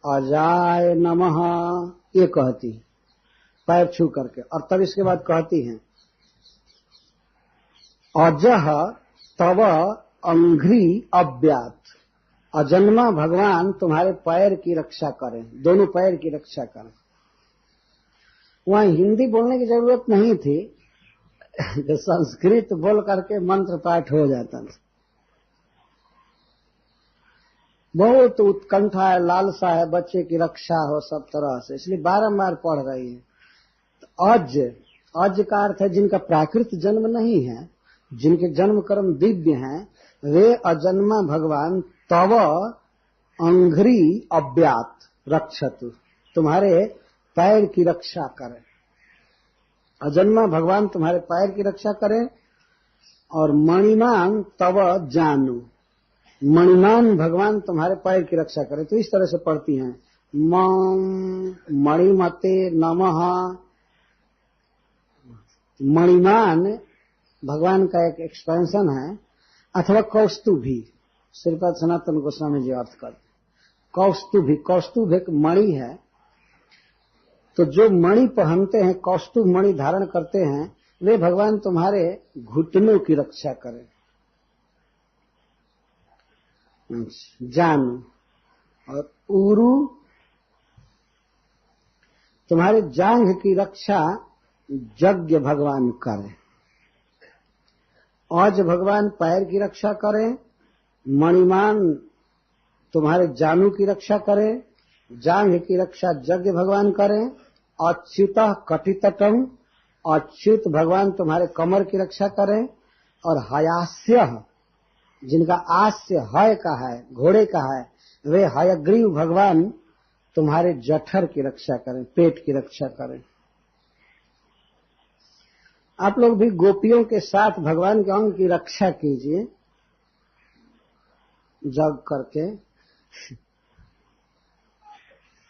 अजाय नमः, ये कहती है पैर छू करके, और तब इसके बाद कहती हैं अजह तव अंघ्रि अव्यात, अजन्मा भगवान तुम्हारे पैर की रक्षा करें, दोनों पैर की रक्षा करें। वहां हिंदी बोलने की जरूरत नहीं थी, जो संस्कृत बोल करके मंत्र पाठ हो जाता था। बहुत उत्कंठा है, लालसा है बच्चे की रक्षा हो सब तरह से, इसलिए बारंबार पढ़ रही है। अज का अर्थ है जिनका प्राकृत जन्म नहीं है, जिनके जन्म कर्म दिव्य हैं, वे अजन्मा भगवान तव अंघ्रि अव्यात रक्षतु, तुम्हारे पैर की रक्षा करें। अजन्मा भगवान तुम्हारे पैर की रक्षा करें। और मणिमान तव जानू, मणिमान भगवान तुम्हारे पैर की रक्षा करें। तो इस तरह से पढ़ती हैं मणिमते नमः। मणिमान भगवान का एक एक्सपेंशन है, अथवा कौस्तुभी, श्रीपद सनातन गोस्वामी जी अर्थ करते। कौस्तुभी, कौस्तुभ एक मणि है, तो जो मणि पहनते हैं, कौस्तुभ मणि धारण करते हैं, वे भगवान तुम्हारे घुटनों की रक्षा करें। जानु और उरु, तुम्हारे जांघ की रक्षा यज्ञ भगवान करें। औज भगवान पैर की रक्षा करें। मणिमान तुम्हारे जानू की रक्षा करें। जांघ की रक्षा यज्ञ भगवान करें। अच्युतः कटितटम, अच्युत भगवान तुम्हारे कमर की रक्षा करें। और हयास्य, जिनका आस्य हय का है, घोड़े का है, वे हयग्रीव भगवान तुम्हारे जठर की रक्षा करें, पेट की रक्षा करें। आप लोग भी गोपियों के साथ भगवान के अंग की रक्षा कीजिए जग करके।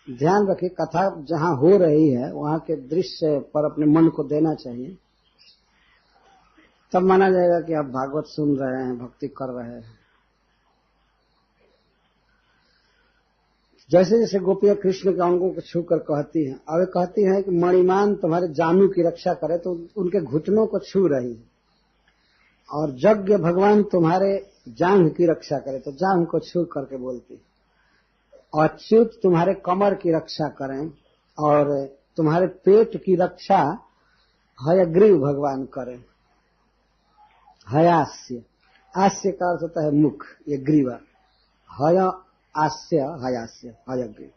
ध्यान रखिए, कथा जहां हो रही है वहां के दृश्य पर अपने मन को देना चाहिए, तब माना जाएगा कि आप भागवत सुन रहे हैं, भक्ति कर रहे हैं। जैसे जैसे गोपियां कृष्ण के अंगों को छूकर कहती हैं, अब कहती हैं कि मणिमान तुम्हारे जानू की रक्षा करे, तो उनके घुटनों को छू रही है। और यज्ञ भगवान तुम्हारे जांघ की रक्षा करे, तो जांघ को छू करके बोलती। अच्युत तुम्हारे कमर की रक्षा करें, और तुम्हारे पेट की रक्षा हयग्रीव भगवान करें। हयास्य, आस्य का अर्थ होता है मुख, ये ग्रीवा। हय आस्य, हयास्य, हयग्रीव।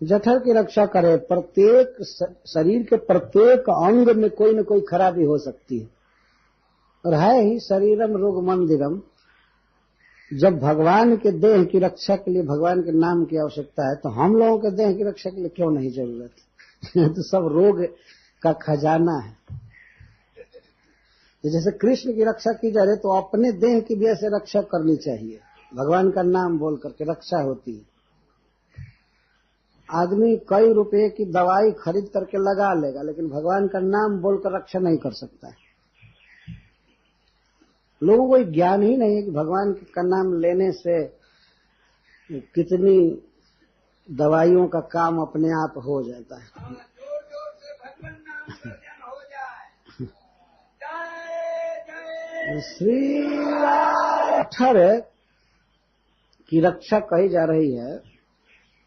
जठर की रक्षा करे। प्रत्येक शरीर के प्रत्येक अंग में कोई न कोई खराबी हो सकती है, और है ही शरीरम रोग मंदिरम। जब भगवान के देह की रक्षा के लिए भगवान के नाम की आवश्यकता है, तो हम लोगों के देह की रक्षा के लिए क्यों नहीं जरूरत? तो सब रोग का खजाना है। जैसे कृष्ण की रक्षा की जा रही, तो अपने देह की भी ऐसे रक्षा करनी चाहिए। भगवान का नाम बोल करके रक्षा होती है। आदमी कई रुपए की दवाई खरीद करके लगा लेगा, लेकिन भगवान का नाम बोलकर रक्षा नहीं कर सकता है। लोगों को ज्ञान ही नहीं है कि भगवान का नाम लेने से कितनी दवाइयों का काम अपने आप हो जाता है। श्री जठर की रक्षा कही जा रही है।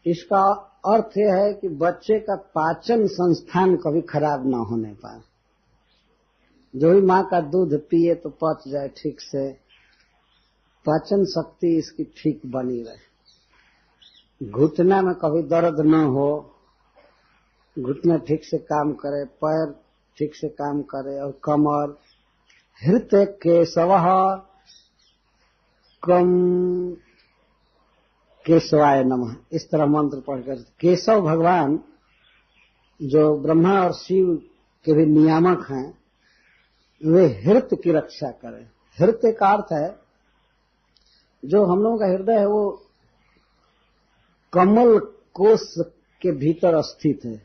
इसका अर्थ यह है कि बच्चे का पाचन संस्थान कभी खराब ना होने पाए। जो ही माँ का दूध पिए तो पच जाए ठीक से, पाचन शक्ति इसकी ठीक बनी रहे। घुटना में कभी दर्द न हो, घुटना ठीक से काम करे, पैर ठीक से काम करे, और कमर। हृदय केशवः कम केशवाय नमः, इस तरह मंत्र पढ़कर केशव भगवान जो ब्रह्मा और शिव के भी नियामक हैं, वे हृदय की रक्षा करें। हृदय का अर्थ है, जो हम लोगों का हृदय है वो कमल कोश के भीतर स्थित है।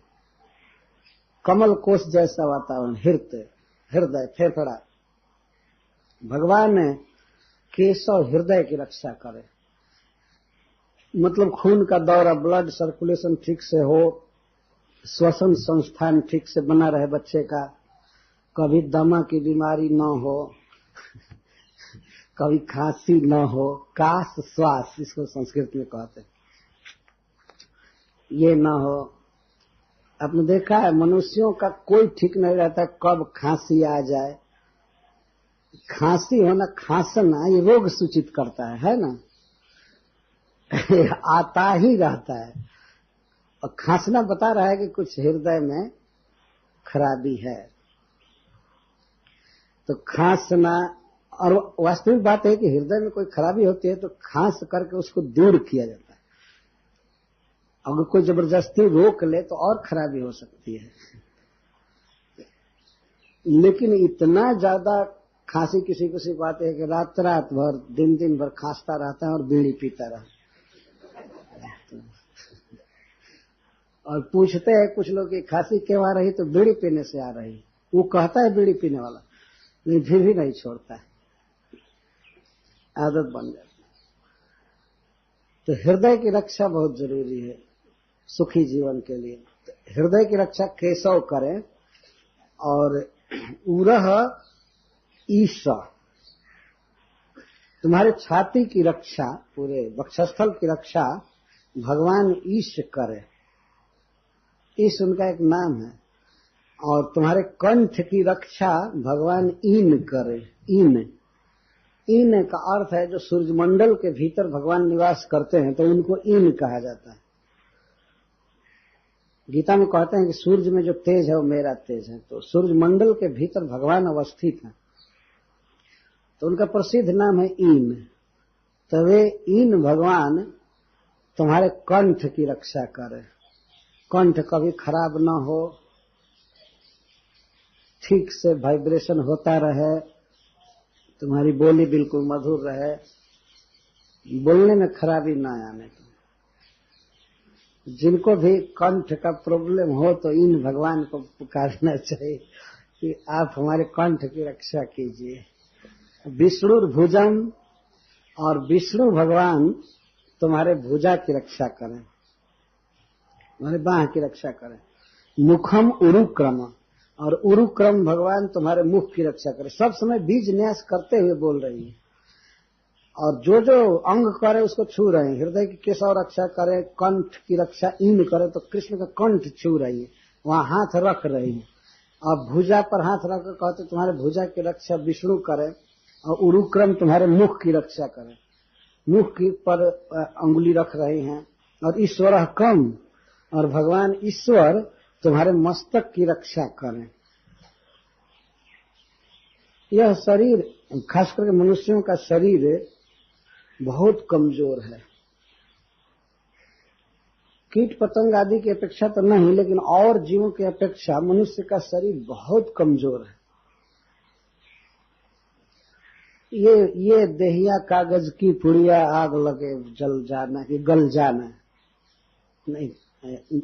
कमल कोश जैसा वातावरण हृदय, हृदय फेफड़ा। भगवान ने केशव हृदय की रक्षा करे, मतलब खून का दौरा, ब्लड सर्कुलेशन ठीक से हो, श्वसन संस्थान ठीक से बना रहे बच्चे का, कभी दमा की बीमारी न हो, कभी खांसी न हो, काश श्वास इसको संस्कृत में कहते हैं, ये न हो। आपने देखा है मनुष्यों का कोई ठीक नहीं रहता कब खांसी आ जाए। खांसी होना, खांसना, ये रोग सूचित करता है ना। आता ही रहता है, और खांसना बता रहा है कि कुछ हृदय में खराबी है। तो खांसना, और वास्तविक बात है कि हृदय में कोई खराबी होती है तो खांस करके उसको दूर किया जाता है। अगर कोई जबरदस्ती रोक ले तो और खराबी हो सकती है। लेकिन इतना ज्यादा खांसी किसी किसी को आती है कि रात रात भर, दिन दिन भर खांसता रहता है और बीड़ी पीता रहता है। और पूछते हैं कुछ लोग कि खांसी क्यों आ रही, तो बीड़ी पीने से आ रही। वो कहता है बीड़ी पीने वाला, लेकिन फिर भी नहीं छोड़ता है, आदत बन जाती। तो हृदय की रक्षा बहुत जरूरी है सुखी जीवन के लिए। तो हृदय की रक्षा केशव करें। और उरह ईश, तुम्हारे छाती की रक्षा, पूरे वक्षस्थल की रक्षा भगवान ईश करे। ईश उनका एक नाम है। और तुम्हारे कंठ की रक्षा भगवान ईन करे। ईन का अर्थ है जो सूर्यमंडल के भीतर भगवान निवास करते हैं, तो उनको ईन कहा जाता है। गीता में कहते हैं कि सूर्य में जो तेज है वो मेरा तेज है। तो सूर्यमंडल के भीतर भगवान अवस्थित है, तो उनका प्रसिद्ध नाम है ईन। तो वे ईन भगवान तुम्हारे कंठ की रक्षा करे। कंठ कभी खराब न हो, ठीक से वाइब्रेशन होता रहे, तुम्हारी बोली बिल्कुल मधुर रहे, बोलने में खराबी ना आने को। जिनको भी कंठ का प्रॉब्लम हो तो इन भगवान को पुकारना चाहिए कि आप हमारे कंठ की रक्षा कीजिए। विष्णु भुजम, और विष्णु भगवान तुम्हारे भुजा की रक्षा करें, तुम्हारे बाह की रक्षा करें। मुखम उरुक्रम, और उरुक्रम भगवान तुम्हारे मुख की रक्षा करें। सब समय बीज न्यास करते हुए बोल रही है, और जो जो अंग करे उसको छू रहे हैं। हृदय की केशव रक्षा करे, कंठ की रक्षा ईन करे, तो कृष्ण का कंठ छू रही है, वहां हाथ रख रही है। और भुजा पर हाथ रख कर कहते तुम्हारे भुजा की रक्षा विष्णु करे, और उरुक्रम तुम्हारे मुख की रक्षा करे। मुख की पर अंगुली रख रहे हैं। और ईश्वर कम, और भगवान ईश्वर तुम्हारे मस्तक की रक्षा करें। यह शरीर, खास करके मनुष्यों का शरीर बहुत कमजोर है। कीट पतंग आदि की अपेक्षा तो नहीं, लेकिन और जीवों की अपेक्षा मनुष्य का शरीर बहुत कमजोर है। ये देहिया कागज की पुड़िया, आग लगे जल जाना, कि गल जाना नहीं,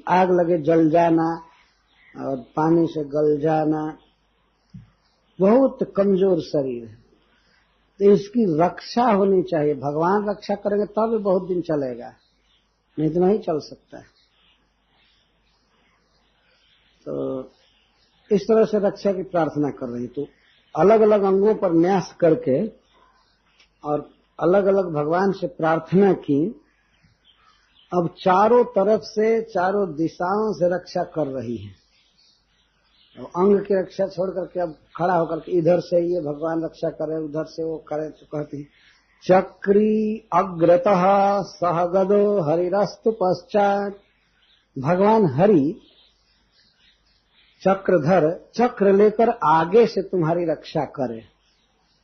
आग लगे जल जाना और पानी से गल जाना, बहुत कमजोर शरीर है। तो इसकी रक्षा होनी चाहिए। भगवान रक्षा करेंगे तब बहुत दिन चलेगा, नहीं तो नहीं चल सकता है। तो इस तरह से रक्षा की प्रार्थना कर रही। तो अलग अलग अंगों पर न्यास करके और अलग अलग भगवान से प्रार्थना की। अब चारों तरफ से, चारों दिशाओं से रक्षा कर रही है। तो अंग की रक्षा छोड़ करके अब खड़ा होकर के इधर से ये भगवान रक्षा करे, उधर से वो करे, तो कहती चक्री अग्रतः सहगदो हरिरस्तु पश्चात। भगवान हरि चक्रधर, चक्र लेकर आगे से तुम्हारी रक्षा करे,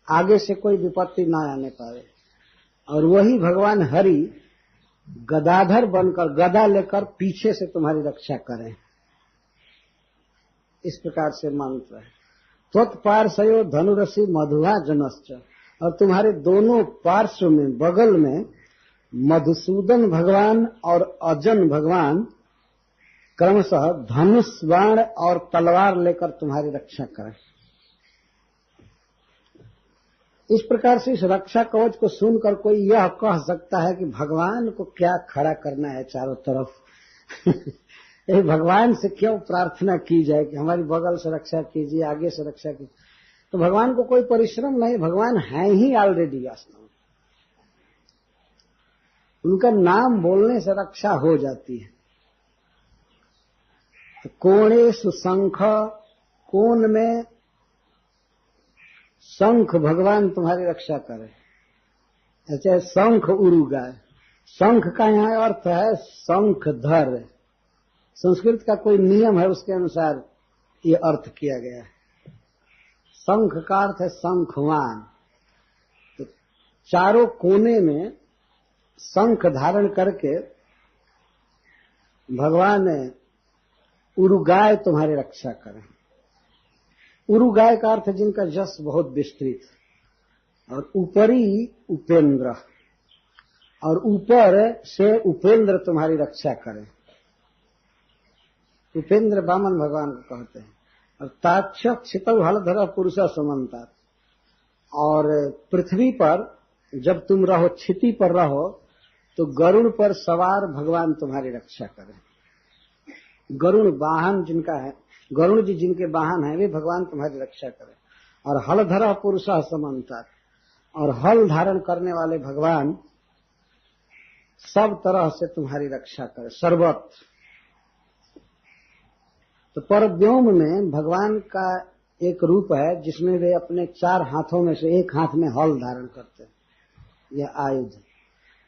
आगे से कोई विपत्ति ना आने पाए। और वही भगवान हरि गदाधर बनकर, गदा लेकर पीछे से तुम्हारी रक्षा करें। इस प्रकार से मंत्र है। त्वत्पार्श्वयो धनुरसी मधुवा जनश्च, और तुम्हारे दोनों पार्श्व में, बगल में मधुसूदन भगवान और अजन भगवान क्रमशः धनुष, बाण और तलवार लेकर तुम्हारी रक्षा करें। इस प्रकार से इस रक्षा कवच को सुनकर कोई यह कह सकता है कि भगवान को क्या खड़ा करना है चारों तरफ। भगवान से क्यों प्रार्थना की जाए कि हमारी बगल से रक्षा कीजिए, आगे से रक्षा कीजिए। तो भगवान को कोई परिश्रम नहीं, भगवान है ही ऑलरेडी वास्तव में। उनका नाम बोलने से रक्षा हो जाती है। तो कोणेषु शंख, कोण में शंख भगवान तुम्हारी रक्षा करे। ऐसे शंख उरुगाय, शंख का यहाँ अर्थ है शंखधर। संस्कृत का कोई नियम है, उसके अनुसार ये अर्थ किया गया है। शंख का अर्थ है शंखवान। तो चारों कोने में शंख धारण करके भगवान उरुगाय तुम्हारी रक्षा करें। उरुगाय का अर्थ है जिनका यश बहुत विस्तृत, और ऊपरी उपेंद्र, और ऊपर से उपेंद्र तुम्हारी रक्षा करें। उपेंद्र वामन भगवान को कहते हैं। और ताक्षक्षित हलधर पुरुष समन्ता, और पृथ्वी पर जब तुम रहो, क्षिति पर रहो, तो गरुड़ पर सवार भगवान तुम्हारी रक्षा करें। गरुड़ वाहन जिनका है, गरुड़ जी जिनके वाहन है, वे भगवान तुम्हारी रक्षा करें। और हलधर पुरुष समन्ता, और हल धारण करने वाले भगवान सब तरह से तुम्हारी रक्षा करें, सर्वत्र। तो परव्योम में भगवान का एक रूप है जिसमें वे अपने 4 हाथों में से एक हाथ में हल धारण करते हैं, यह आयुध।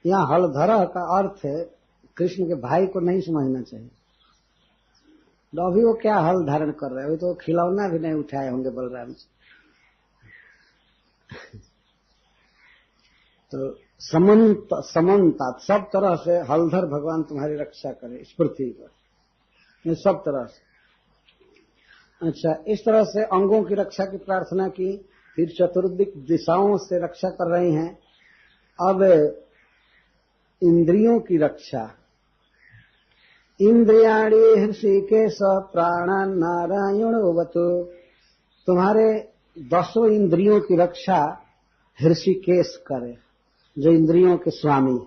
यहाँ हलधर का अर्थ है कृष्ण के भाई को नहीं समझना चाहिए। तो अभी वो क्या हल धारण कर रहे हैं, अभी तो खिलौना भी नहीं उठाए होंगे बलराम से। तो समन्ता, सब तरह से हलधर भगवान तुम्हारी रक्षा करे इस पृथ्वी पर, सब तरह से। अच्छा, इस तरह से अंगों की रक्षा की प्रार्थना की, फिर चतुर्दिक दिशाओं से रक्षा कर रही हैं। अब इंद्रियों की रक्षा, इंद्रियाणि हृषिकेश प्राणान नारायणोवतु, तुम्हारे 10 इंद्रियों की रक्षा हृषिकेश करे, जो इंद्रियों के स्वामी।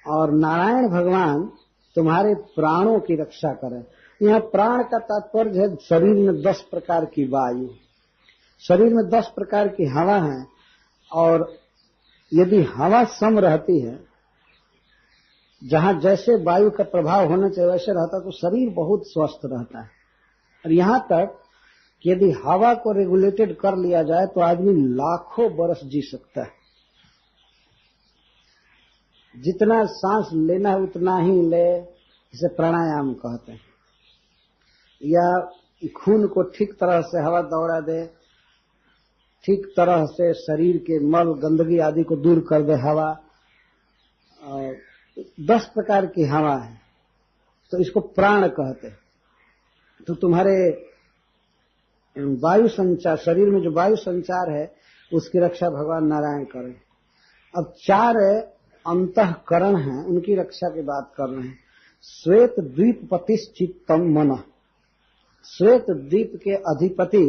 और नारायण भगवान तुम्हारे प्राणों की रक्षा करें। यहाँ प्राण का तात्पर्य है शरीर में 10 प्रकार की वायु, शरीर में 10 प्रकार की हवा है, और यदि हवा सम रहती है, जहां जैसे वायु का प्रभाव होना चाहिए वैसे रहता, तो शरीर बहुत स्वस्थ रहता है। और यहां तक कि यदि हवा को रेगुलेटेड कर लिया जाए तो आदमी लाखों बरस जी सकता है। जितना सांस लेना है उतना ही ले, इसे प्राणायाम कहते हैं। या खून को ठीक तरह से हवा दौड़ा दे, ठीक तरह से शरीर के मल गंदगी आदि को दूर कर दे हवा। 10 प्रकार की हवा है, तो इसको प्राण कहते हैं। तो तुम्हारे वायु संचार, शरीर में जो वायु संचार है उसकी रक्षा भगवान नारायण करें। अब 4 अंतःकरण हैं, उनकी रक्षा की बात कर रहे हैं। श्वेत द्वीप पतिश्चित्तम मन, श्वेत द्वीप के अधिपति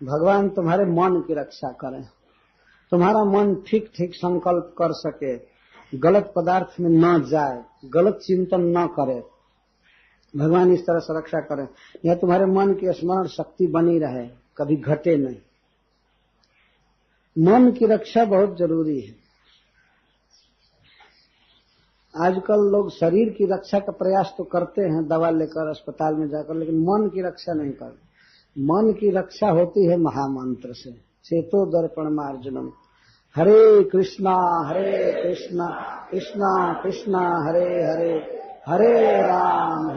भगवान तुम्हारे मन की रक्षा करें। तुम्हारा मन ठीक ठीक संकल्प कर सके, गलत पदार्थ में न जाए, गलत चिंतन न करे, भगवान इस तरह से रक्षा करें। या तुम्हारे मन की स्मरण शक्ति बनी रहे, कभी घटे नहीं। मन की रक्षा बहुत जरूरी है। आजकल लोग शरीर की रक्षा का प्रयास तो करते हैं दवा लेकर अस्पताल में जाकर, लेकिन मन की रक्षा नहीं करते। मन की रक्षा होती है महामंत्र से, चेतो दर्पण मार्जनम, हरे कृष्णा कृष्णा कृष्णा हरे हरे, हरे राम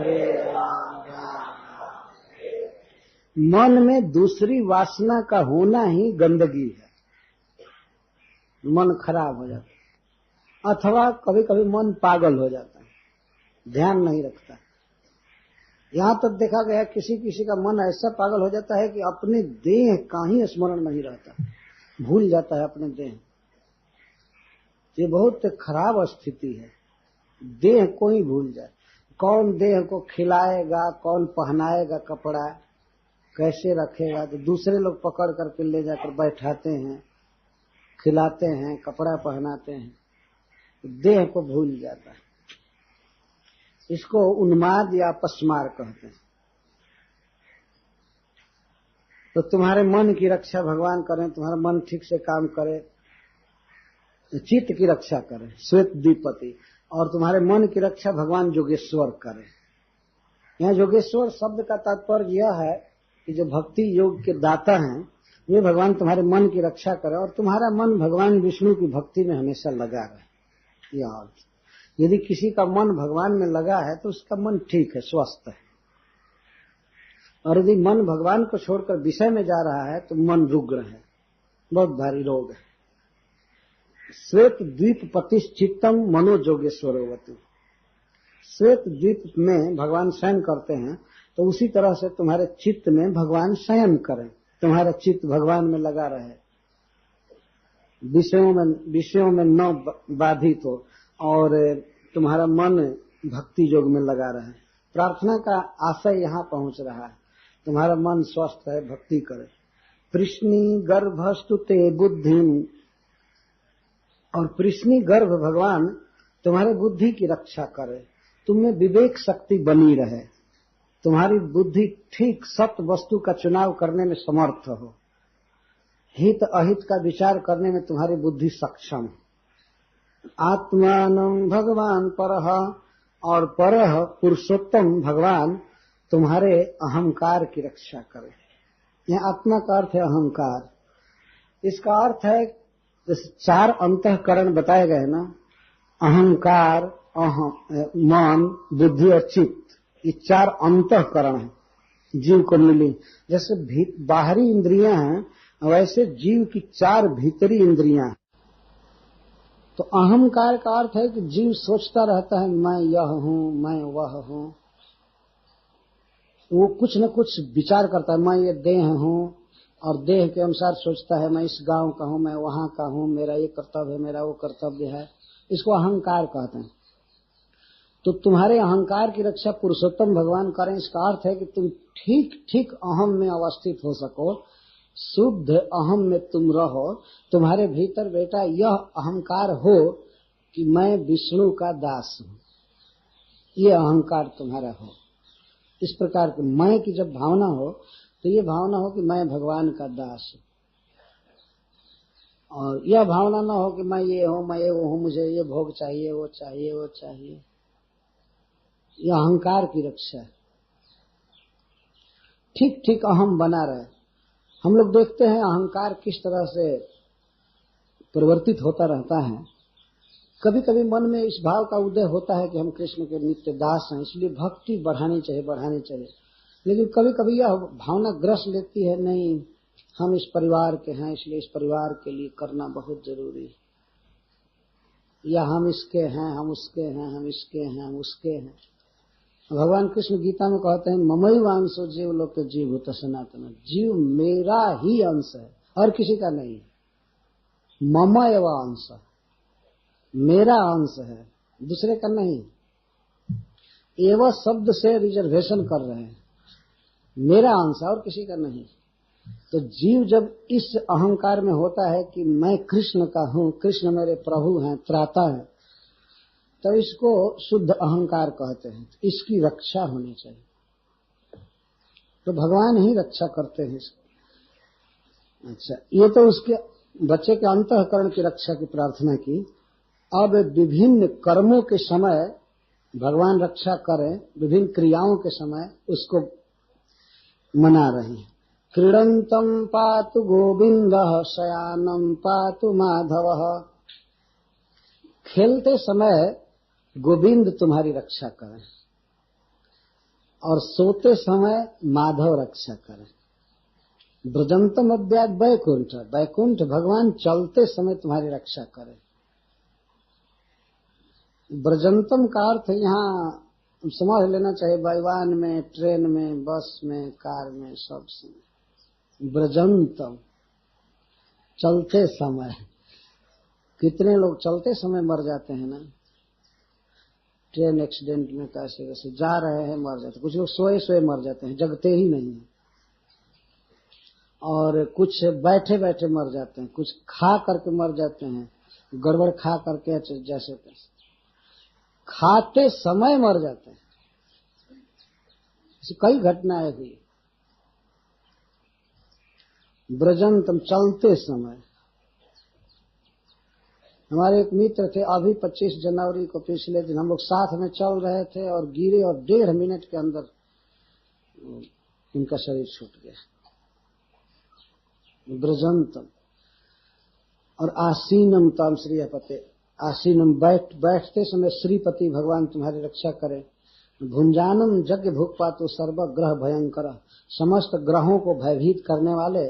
मन में दूसरी वासना का होना ही गंदगी है, मन खराब हो जाता है। अथवा कभी कभी मन पागल हो जाता है, ध्यान नहीं रखता। यहां तक देखा गया किसी किसी का मन ऐसा पागल हो जाता है कि अपने देह का ही स्मरण नहीं रहता, भूल जाता है अपने देह। ये बहुत खराब स्थिति है, देह को ही भूल जाए। कौन देह को खिलाएगा, कौन पहनाएगा कपड़ा, कैसे रखेगा, तो दूसरे लोग पकड़ करके ले जाकर बैठाते हैं, खिलाते हैं, कपड़ा पहनाते हैं, देह को भूल जाता है। इसको उन्माद या अपस्मार कहते हैं। तो तुम्हारे मन की रक्षा भगवान करें, तुम्हारा मन ठीक से काम करे, चित्त की रक्षा करें श्वेत द्विपति, और तुम्हारे मन की रक्षा भगवान योगेश्वर करें। यहाँ योगेश्वर शब्द का तात्पर्य यह है कि जो भक्ति योग के दाता हैं वे भगवान तुम्हारे मन की रक्षा करें, और तुम्हारा मन भगवान विष्णु की भक्ति में हमेशा लगा रहे। यह अर्थ, यदि किसी का मन भगवान में लगा है तो उसका मन ठीक है, स्वस्थ है। और यदि मन भगवान को छोड़कर विषय में जा रहा है तो मन रुग्ण है, बहुत भारी रोग है। श्वेत द्वीप पतिश्चित्तम मनोजोगेश्वरोवतु, श्वेत द्वीप में भगवान शयन करते हैं, तो उसी तरह से तुम्हारे चित्त में भगवान शयन करें, तुम्हारा चित्त भगवान में लगा रहे, विषयों में न बाधित हो, और तुम्हारा मन भक्ति योग में लगा रहे। प्रार्थना का आशय यहाँ पहुंच रहा है, तुम्हारा मन स्वस्थ है, भक्ति करे। कृष्णी गर्भस्तु ते बुद्धि, और कृष्णी गर्भ भगवान तुम्हारे बुद्धि की रक्षा करे, तुम्हें विवेक शक्ति बनी रहे, तुम्हारी बुद्धि ठीक सत्य वस्तु का चुनाव करने में समर्थ हो, हित अहित का विचार करने में तुम्हारी बुद्धि सक्षम। आत्मानं भगवान परः, और परः पुरुषोत्तम भगवान तुम्हारे अहंकार की रक्षा करे। यह आत्मा का अर्थ है अहंकार। इसका अर्थ है जैसे 4 अंतःकरण बताए गए ना, अहंकार, मन, बुद्धि और चित्त, ये 4 अंतःकरण हैं जीव को मिली। जैसे बाहरी इंद्रियां हैं, वैसे जीव की 4 भीतरी इंद्रियां हैं। तो अहंकार का अर्थ है कि जीव सोचता रहता है मैं यह हूं, मैं वह हूं। वो कुछ न कुछ विचार करता है, मैं ये देह हूं, और देह के अनुसार सोचता है मैं इस गांव का हूं, मैं वहां का हूं, मेरा ये कर्तव्य है, मेरा वो कर्तव्य है। इसको अहंकार कहते हैं। तो तुम्हारे अहंकार की रक्षा पुरुषोत्तम भगवान करें। इसका अर्थ है कि तुम ठीक ठीक अहम में अवस्थित हो सको, शुद्ध अहम में तुम रहो। तुम्हारे भीतर बेटा यह अहंकार हो कि मैं विष्णु का दास हूं, ये अहंकार तुम्हारा हो। इस प्रकार की मैं की जब भावना हो तो ये भावना हो कि मैं भगवान का दास हूं, और यह भावना न हो कि मैं ये हूं, मैं ये वो हूं, मुझे ये भोग चाहिए, वो चाहिए, वो चाहिए। यह अहंकार की रक्षा है। ठीक ठीक अहम बना रहे। हम लोग देखते हैं अहंकार किस तरह से परिवर्तित होता रहता है। कभी कभी मन में इस भाव का उदय होता है कि हम कृष्ण के नित्य दास हैं, इसलिए भक्ति बढ़ानी चाहिए। लेकिन कभी कभी यह भावना ग्रस लेती है, नहीं हम इस परिवार के हैं, इसलिए इस परिवार के लिए करना बहुत जरूरी है, या हम इसके हैं, हम उसके हैं, हम इसके हैं, हम उसके हैं। भगवान कृष्ण गीता में कहते हैं ममैव अंशो जीव लोके जीवभूत सनातन, जीव मेरा ही अंश है और किसी का नहीं। मम एव अंश, मेरा अंश है, दूसरे का नहीं। एवं शब्द से रिजर्वेशन कर रहे हैं, मेरा अंश और किसी का नहीं। तो जीव जब इस अहंकार में होता है कि मैं कृष्ण का हूं, कृष्ण मेरे प्रभु हैं, त्राता है, तो इसको शुद्ध अहंकार कहते हैं। तो इसकी रक्षा होनी चाहिए। तो भगवान ही रक्षा करते हैं इसको। अच्छा, ये तो उसके बच्चे के अंतःकरण की रक्षा की प्रार्थना की। अब विभिन्न कर्मों के समय भगवान रक्षा करें, विभिन्न क्रियाओं के समय उसको मना रही है। क्रीडन्तम पातु गोविंदः, शयानम पातु माधवः। खेलते समय गोविंद तुम्हारी रक्षा करें, और सोते समय माधव रक्षा करें। ब्रजंतम अव्याद वैकुंठ, वैकुंठ भगवान चलते समय तुम्हारी रक्षा करें। ब्रजंतम का अर्थ यहाँ समझ लेना चाहिए, वायुयान में, ट्रेन में, बस में, कार में, सब समय ब्रजंतम, चलते समय। कितने लोग चलते समय मर जाते हैं ना, ट्रेन एक्सीडेंट में कैसे कैसे जा रहे हैं मर जाते। कुछ लोग सोए सोए मर जाते हैं, जगते ही नहीं है। और कुछ बैठे बैठे मर जाते हैं, कुछ खा करके मर जाते हैं, गड़बड़ खा करके, जैसे तैसे खाते समय मर जाते हैं। कई घटनाएं हुई। ब्रजंतम, चलते समय। हमारे एक मित्र थे, अभी 25 जनवरी को पिछले दिन हम लोग साथ में चल रहे थे और गिरे, और 1.5 मिनट के अंदर उनका शरीर छूट गया। ब्रजंतम। और आसीनम ताम श्रीपते, आसीनम बैठते समय श्रीपति भगवान तुम्हारी रक्षा करे। भुंजानम यज्ञ भूख पातु सर्वग्रह भयंकर, समस्त ग्रहों को भयभीत करने वाले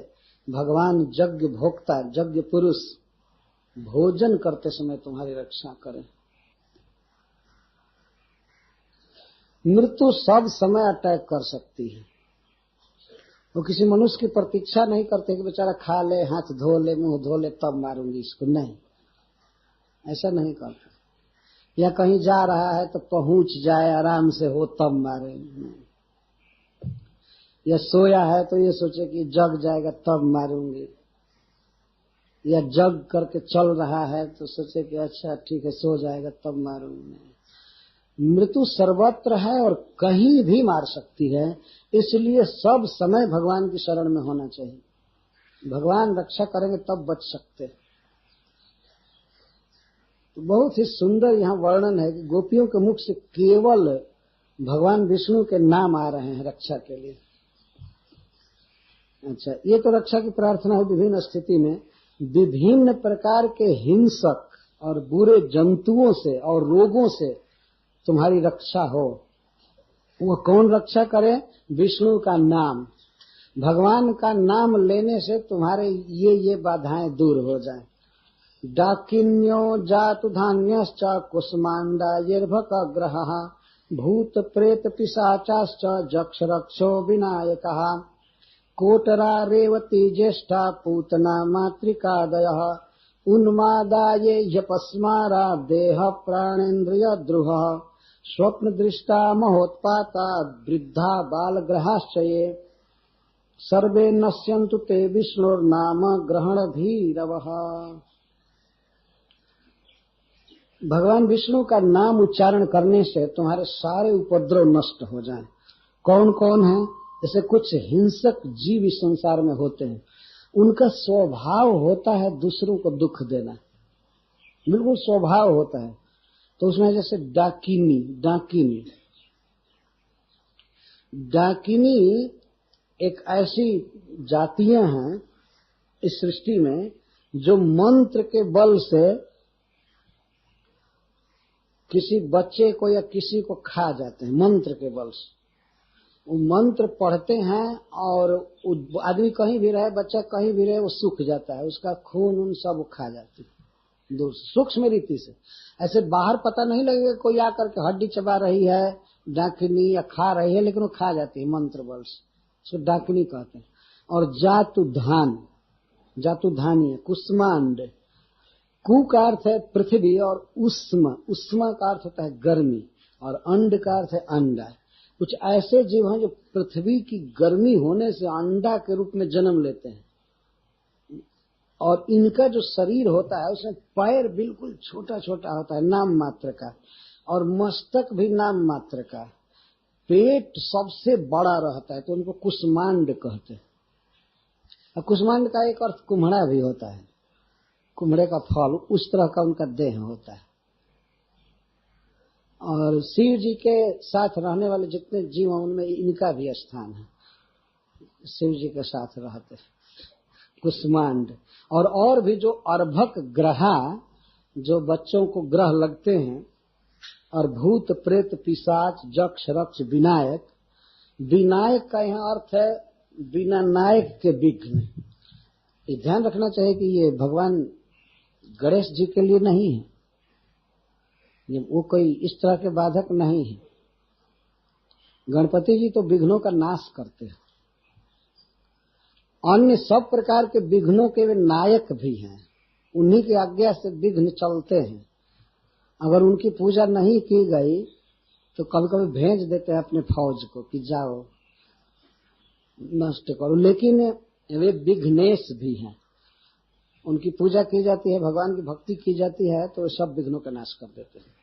भगवान यज्ञ भोक्ता, यज्ञ पुरुष भोजन करते समय तुम्हारी रक्षा करें। मृत्यु सब समय अटैक कर सकती है। वो किसी मनुष्य की प्रतीक्षा नहीं करते कि बेचारा खा ले, हाथ धो ले, मुंह धो ले, तब मारूंगी इसको, नहीं, ऐसा नहीं करते। या कहीं जा रहा है तो पहुंच जाए आराम से हो तब मारे, या सोया है तो ये सोचे कि जग जाएगा तब मारूंगी, या जग करके चल रहा है तो सोचे कि अच्छा ठीक है सो जाएगा तब मारूंगी। मृत्यु सर्वत्र है और कहीं भी मार सकती है, इसलिए सब समय भगवान की शरण में होना चाहिए। भगवान रक्षा करेंगे तब बच सकते। तो बहुत ही सुंदर यहाँ वर्णन है कि गोपियों के मुख से केवल भगवान विष्णु के नाम आ रहे हैं रक्षा के लिए। अच्छा, ये तो रक्षा की प्रार्थना है विभिन्न स्थिति में। विभिन्न प्रकार के हिंसक और बुरे जंतुओं से और रोगों से तुम्हारी रक्षा हो। वो कौन रक्षा करे? विष्णु का नाम। भगवान का नाम लेने से तुम्हारे ये बाधाएं दूर हो जाएं। डाकिन्यो जातु धान्यश्च कुष्माण्डायैर्भकग्रहः भूत प्रेत पिशाचाश्च जक्ष रक्षो विनायकः कोटरा रेवती ज्येष्ठा पूतना मातृकादयः उन्मादाये ह्यपस्मारा देह प्राणेन्द्रिय द्रुहः स्वप्न दृष्टा महोत्पाता वृद्धा बालग्रहाश्च ये सर्वे नश्यन्तु ते विष्णुर्नाम ग्रहण धीरवः। भगवान विष्णु का नाम उच्चारण करने से तुम्हारे सारे उपद्रव नष्ट हो जाएं। कौन कौन है? जैसे कुछ हिंसक जीव इस संसार में होते हैं, उनका स्वभाव होता है दूसरों को दुख देना, बिल्कुल स्वभाव होता है। तो उसमें जैसे डाकिनी एक ऐसी जातियां हैं इस सृष्टि में जो मंत्र के बल से किसी बच्चे को या किसी को खा जाते हैं। मंत्र के बल से वो मंत्र पढ़ते हैं और आदमी कहीं भी रहे, बच्चा कहीं भी रहे, वो सूख जाता है, उसका खून उन सब खा जाती है दूर सूक्ष्म रीति से। ऐसे बाहर पता नहीं लगेगा, कोई आकर के हड्डी चबा रही है डाकिनी या खा रही है, लेकिन वो खा जाती है मंत्र बल से, उसको डाकिनी कहते हैं। और जातुधानी है कुष्मांड। कु का अर्थ है पृथ्वी और उष्मा का अर्थ होता है गर्मी, और अंड का अर्थ है अंडा। कुछ ऐसे जीव हैं जो पृथ्वी की गर्मी होने से अंडा के रूप में जन्म लेते हैं, और इनका जो शरीर होता है उसमें पैर बिल्कुल छोटा छोटा होता है नाम मात्र का, और मस्तक भी नाम मात्र का, पेट सबसे बड़ा रहता है, तो उनको कुष्मांड कहते हैं। और कुष्मांड का एक अर्थ कुम्हड़ा भी होता है, कुम्हड़े का फल, उस तरह का उनका देह होता है। और शिव जी के साथ रहने वाले जितने जीव हैं उनमें इनका भी स्थान है, शिव जी के साथ रहते कुष्मांड। और भी जो अर्भक ग्रहा, जो बच्चों को ग्रह लगते हैं, और भूत प्रेत पिशाच जक्ष रक्ष विनायक। विनायक का यहाँ अर्थ है बिना नायक के विघ्न। ये ध्यान रखना चाहिए कि ये भगवान गणेश जी के लिए नहीं है, ये वो कोई इस तरह के बाधक नहीं है। गणपति जी तो विघ्नों का नाश करते हैं, अन्य सब प्रकार के विघ्नों के वे नायक भी हैं, उन्हीं की आज्ञा से विघ्न चलते हैं। अगर उनकी पूजा नहीं की गई तो कभी कभी भेज देते हैं अपने फौज को कि जाओ नष्ट करो, लेकिन वे विघ्नेश भी हैं, उनकी पूजा की जाती है, भगवान की भक्ति की जाती है, तो सब विघ्नों का नाश कर देते हैं।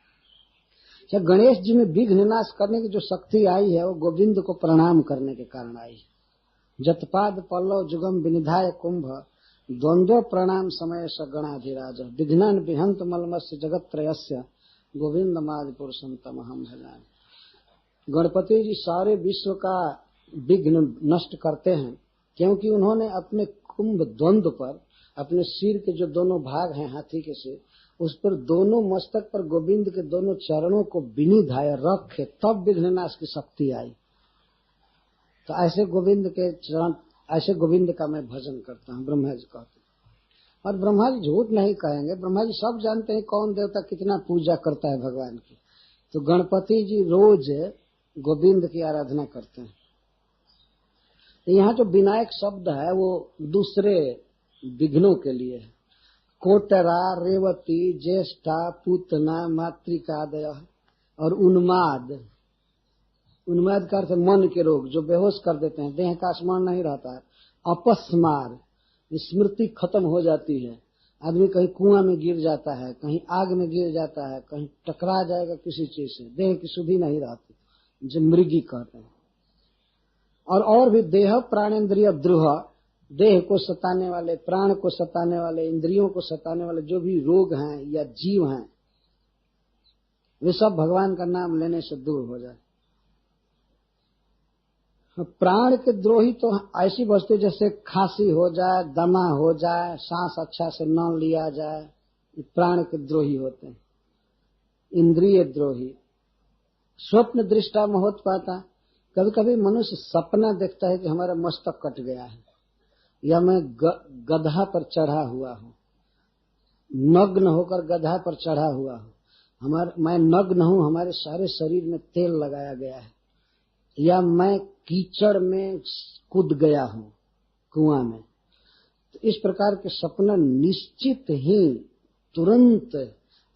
क्या गणेश जी में विघ्न नाश करने की जो शक्ति आई है वो गोविंद को प्रणाम करने के कारण आई। जतपाद पल्लव जुगम विनिधाय कुंभ द्वंद्व प्रणाम समय स गणाधिराज विघ्नान विहंत मलमस्य जगत त्रयस्य गोविंद माद पुरुषम तमहम भजामि। गणपति जी सारे विश्व का विघ्न नष्ट करते हैं, क्योंकि उन्होंने अपने कुंभ द्वंद्व पर, अपने सिर के जो दोनों भाग हैं हाथी के सिर, उस पर दोनों मस्तक पर गोविंद के दोनों चरणों को विनिधाय रखे, तब विघ्न नाश की शक्ति आई। तो ऐसे गोविंद के चरण, ऐसे गोविंद का मैं भजन करता हूँ, ब्रह्मा जी कहते हैं। और ब्रह्मा जी झूठ नहीं कहेंगे, ब्रह्मा जी सब जानते हैं कौन देवता कितना पूजा करता है भगवान की। तो गणपति जी रोज गोविंद की आराधना करते हैं। तो यहाँ जो विनायक शब्द है वो दूसरे विघ्नों के लिए है। कोटरा, रेवती, ज्येष्ठा, पूतना, मातृकादय और उन्माद। उन्माद का अर्थ मन के रोग जो बेहोश कर देते हैं, देह का स्मरण नहीं रहता है। अपस्मार, स्मृति खत्म हो जाती है, आदमी कहीं कुआं में गिर जाता है, कहीं आग में गिर जाता है, कहीं टकरा जाएगा किसी चीज से, देह की शुद्धि नहीं रहती, जो मृगी कहते हैं। और भी देह प्राणेन्द्रिय द्रुह, देह को सताने वाले, प्राण को सताने वाले, इंद्रियों को सताने वाले जो भी रोग हैं या जीव हैं, वे सब भगवान का नाम लेने से दूर हो जाए। प्राण के द्रोही तो ऐसी वस्तु जैसे खांसी हो जाए, दमा हो जाए, सांस अच्छा से न लिया जाए, ये प्राण के द्रोही होते हैं। इंद्रिय द्रोही, स्वप्न दृष्टा महोत्पाता, कभी कभी मनुष्य सपना देखता है कि हमारा मस्तक कट गया है या मैं गधा पर चढ़ा हुआ हूँ, नग्न होकर गधा पर चढ़ा हुआ हूँ, मैं नग्न हूँ, हमारे सारे शरीर में तेल लगाया गया है, या मैं कीचड़ में कूद गया हूँ कुआं में। तो इस प्रकार के सपना निश्चित ही तुरंत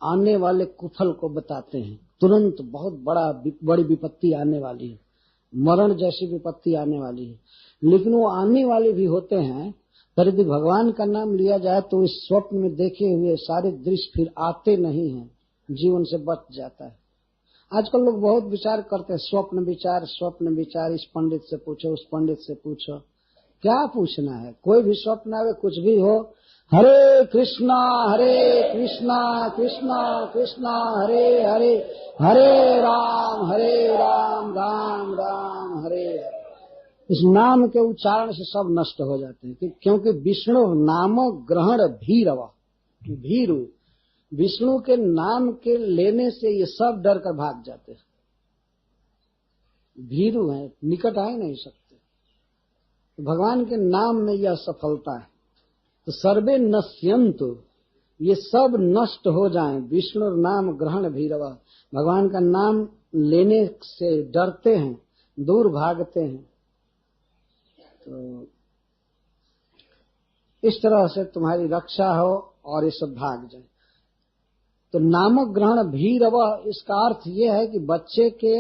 आने वाले कुफल को बताते हैं, तुरंत बहुत बड़ी विपत्ति आने वाली है, मरण जैसी विपत्ति आने वाली है। लेकिन वो आने वाले भी होते हैं, पर यदि भगवान का नाम लिया जाए तो इस स्वप्न में देखे हुए सारे दृश्य फिर आते नहीं हैं, जीवन से बच जाता है। आजकल लोग बहुत विचार करते हैं, स्वप्न विचार, इस पंडित से पूछो, उस पंडित से पूछो। क्या पूछना है, कोई भी स्वप्न आवे, कुछ भी हो, हरे कृष्णा कृष्णा कृष्णा हरे हरे, हरे राम राम राम हरे हरे। इस नाम के उच्चारण से सब नष्ट हो जाते हैं, क्योंकि विष्णु नाम ग्रहण भीरु, विष्णु के नाम के लेने से ये सब डर कर भाग जाते हैं, भीरु हैं, निकट आ ही नहीं सकते। तो भगवान के नाम में यह सफलता है। तो सर्वे नश्यन्तु, ये सब नष्ट हो जाएं, विष्णु नाम ग्रहण भीरव, भगवान का नाम लेने से डरते हैं, दूर भागते हैं। तो इस तरह से तुम्हारी रक्षा हो और ये सब भाग जाए। तो नाम ग्रहण भीरव, इसका अर्थ ये है कि बच्चे के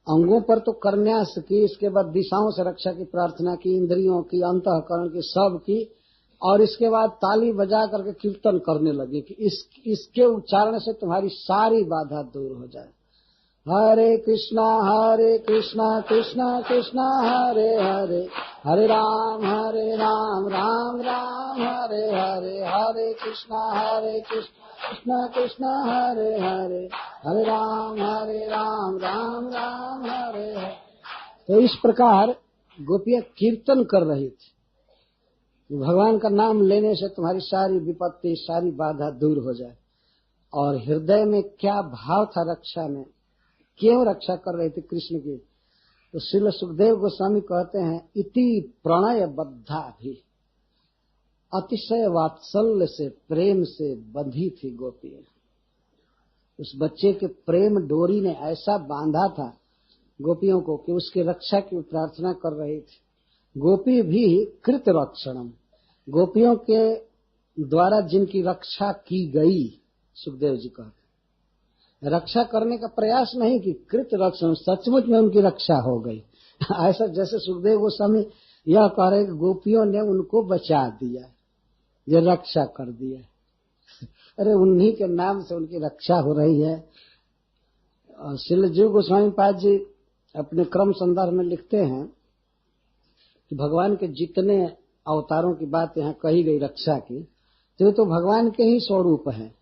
अंगों पर तो करन्यास की, इसके बाद दिशाओं से रक्षा की प्रार्थना की, इंद्रियों की, अंतःकरण की, सब की, और इसके बाद ताली बजा करके कीर्तन करने लगे कि इसके उच्चारण से तुम्हारी सारी बाधा दूर हो जाए। हरे कृष्णा कृष्णा कृष्णा हरे हरे, हरे राम राम राम हरे हरे, हरे कृष्णा कृष्णा कृष्णा हरे हरे, हरे राम राम राम हरे हरे। तो इस प्रकार गोपियां कीर्तन कर रही थी, भगवान का नाम लेने से तुम्हारी सारी विपत्ति, सारी बाधा दूर हो जाए। और हृदय में क्या भाव था रक्षा में, क्यों रक्षा कर रहे थे कृष्ण की। तो श्रील सुखदेव गोस्वामी कहते हैं, इति प्रणय बद्धा भी, अतिशय वात्सल्य से, प्रेम से बंधी थी गोपियां। उस बच्चे के प्रेम डोरी ने ऐसा बांधा था गोपियों को कि उसकी रक्षा की प्रार्थना कर रही थी। गोपी भी कृत रक्षणम, गोपियों के द्वारा जिनकी रक्षा की गई, सुखदेव जी कहते रक्षा करने का प्रयास नहीं कि कृत रक्षण, सचमुच में उनकी रक्षा हो गई। ऐसा जैसे सुखदेव गोस्वामी यह कह रहे कि गोपियों ने उनको बचा दिया, ये रक्षा कर दिया। अरे उन्हीं के नाम से उनकी रक्षा हो रही है। श्रील जीव गोस्वामी पाद जी अपने क्रम संदर्भ में लिखते हैं कि भगवान के जितने अवतारों की बात यहाँ कही गई रक्षा की, तो भगवान के ही स्वरूप हैं।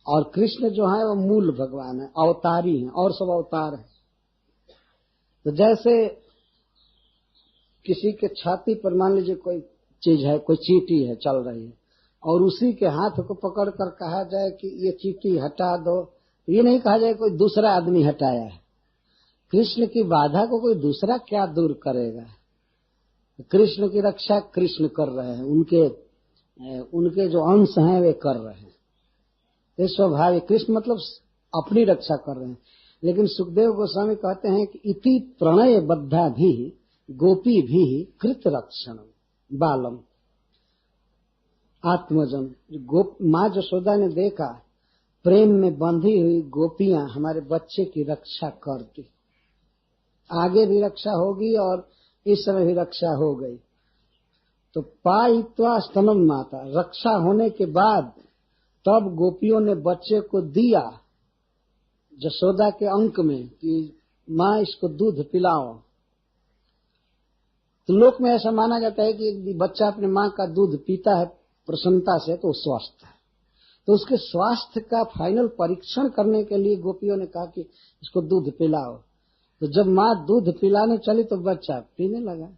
और कृष्ण जो है वो मूल भगवान है, अवतारी हैं, और सब अवतार हैं। तो जैसे किसी के छाती पर मान लीजिए कोई चीज है, कोई चींटी है चल रही है, और उसी के हाथ को पकड़ कर कहा जाए कि ये चींटी हटा दो, तो ये नहीं कहा जाए कोई दूसरा आदमी हटाया है। कृष्ण की बाधा को कोई दूसरा क्या दूर करेगा। कृष्ण की रक्षा कृष्ण कर रहे हैं, उनके जो अंश हैं वे कर रहे हैं। ये स्वाभाविक, कृष्ण मतलब अपनी रक्षा कर रहे हैं। लेकिन सुखदेव गोस्वामी कहते हैं कि इति प्रणय बद्धा भी गोपी भी कृत रक्षण बालम, आत्मजन। माँ जशोदा ने देखा प्रेम में बंधी हुई गोपियां हमारे बच्चे की रक्षा करती, आगे भी रक्षा होगी और इस समय भी रक्षा हो गई। तो पायित्वा स्तनम माता, रक्षा होने के बाद तब गोपियों ने बच्चे को दिया जशोदा के अंक में कि माँ इसको दूध पिलाओ। तो लोक में ऐसा माना जाता है कि यदि बच्चा अपने माँ का दूध पीता है प्रसन्नता से तो स्वस्थ है। तो उसके स्वास्थ्य का फाइनल परीक्षण करने के लिए गोपियों ने कहा कि इसको दूध पिलाओ। तो जब माँ दूध पिलाने चली तो बच्चा पीने लगा।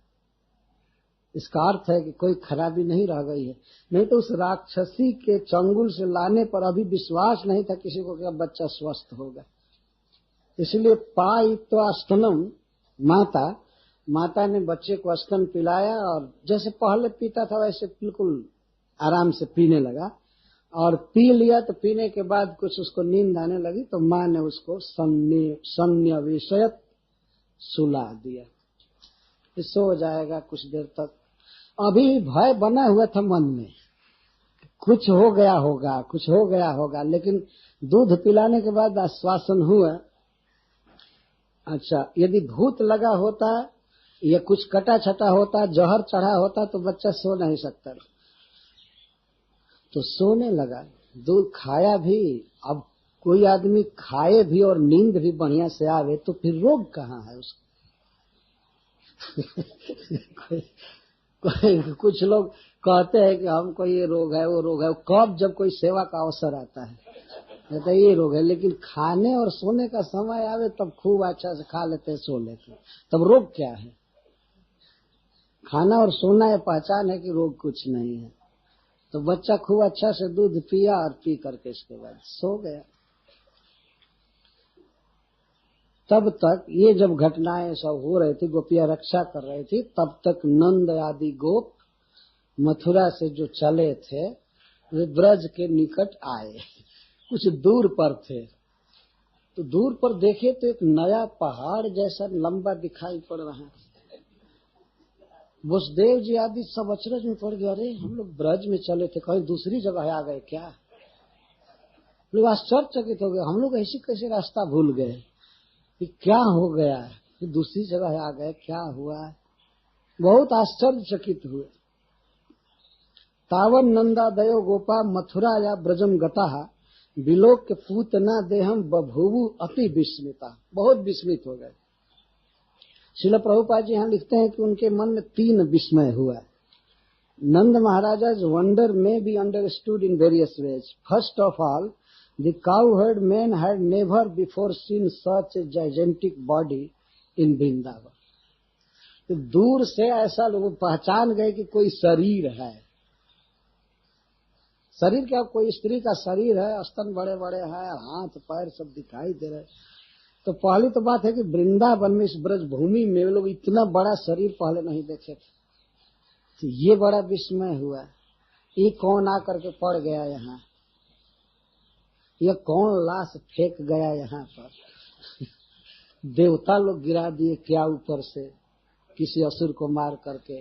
इसका अर्थ है कि कोई खराबी नहीं रह गई है। नहीं तो उस राक्षसी के चंगुल से लाने पर अभी विश्वास नहीं था किसी को कि अब बच्चा स्वस्थ होगा। इसलिए पायित्वा स्तनम माता ने बच्चे को स्तन पिलाया और जैसे पहले पीता था वैसे बिल्कुल आराम से पीने लगा। और पी लिया तो पीने के बाद कुछ उसको नींद आने लगी तो माँ ने उसको सन्निवेशयत सुला दिया, सो जाएगा कुछ देर तक। अभी भय बना हुआ था मन में, कुछ हो गया होगा, लेकिन दूध पिलाने के बाद आश्वासन हुआ। अच्छा, यदि भूत लगा होता या कुछ कटा छटा होता, जहर चढ़ा होता तो बच्चा सो नहीं सकता। तो सोने लगा, दूध खाया भी। अब कोई आदमी खाए भी और नींद भी बढ़िया से आवे तो फिर रोग कहाँ है उसको। कुछ लोग कहते हैं कि हमको ये रोग है वो रोग है, कब जब कोई सेवा का अवसर आता है कहते हैं ये रोग है। लेकिन खाने और सोने का समय आवे तब खूब अच्छा से खा लेते सो लेते, तब रोग क्या है। खाना और सोना ये पहचान है कि रोग कुछ नहीं है। तो बच्चा खूब अच्छा से दूध पिया और पी करके इसके बाद सो गया। तब तक ये जब घटनाएं सब हो रही थी, गोपियां रक्षा कर रही थी, तब तक नंद आदि गोप मथुरा से जो चले थे वे ब्रज के निकट आए। कुछ दूर पर थे तो दूर पर देखे तो एक नया पहाड़ जैसा लंबा दिखाई पड़ रहा है। वसुदेव जी आदि सब अचरज में पड़ गए, अरे हम लोग ब्रज में चले थे, कहीं दूसरी जगह आ गए क्या। लोग आश्चर्यचकित हो गए, हम लोग ऐसे कैसे रास्ता भूल गए, कि क्या हो गया, कि दूसरी जगह आ गए, क्या हुआ। बहुत आश्चर्यचकित हुए। तावन नंदादयो गोपा मथुरा या ब्रजम गता विलोक के पूतना देहम बभूवु अति विस्मिता, बहुत विस्मित हो गए। श्रील प्रभुपाद जी यहाँ लिखते हैं कि उनके मन में 3 विस्मय हुआ। नंद महाराजा's wonder may be understood in various ways. First of all, the cowherd men had never before seen such a gigantic body in Vrindavan. तो दूर से ऐसा लोग पहचान गए कि कोई शरीर है। शरीर क्या, कोई स्त्री का शरीर है, स्तन बड़े बड़े हैं, हाथ पैर सब दिखाई दे रहे। तो पहली तो बात है कि वृंदावन में इस ब्रज भूमि में लोग इतना बड़ा शरीर पहले नहीं देखे थे। तो ये बड़ा विस्मय हुआ, ये कौन आकर के पड़ गया यहाँ, ये कौन लाश फेंक गया यहाँ पर। देवता लोग गिरा दिए क्या ऊपर से किसी असुर को मार करके।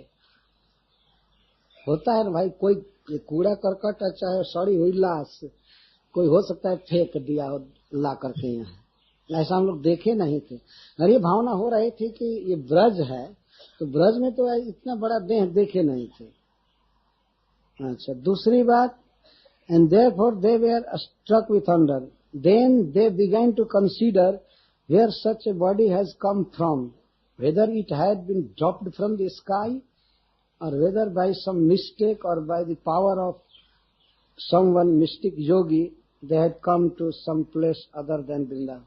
होता है ना भाई, कोई कूड़ा करकट चाहे सड़ी हुई लाश कोई हो सकता है फेंक दिया हो ला करके यहाँ, ऐसा हम लोग देखे नहीं थे। और ये भावना हो रही थी कि ये ब्रज है, तो ब्रज में तो इतना बड़ा देह देखे नहीं थे। अच्छा, दूसरी बात, and therefore they were struck with wonder. Then they began to consider where such a body has come from, whether it had been dropped from the sky or whether by some mistake or by the power of someone mystic yogi they had come to some place other than Vrindavan.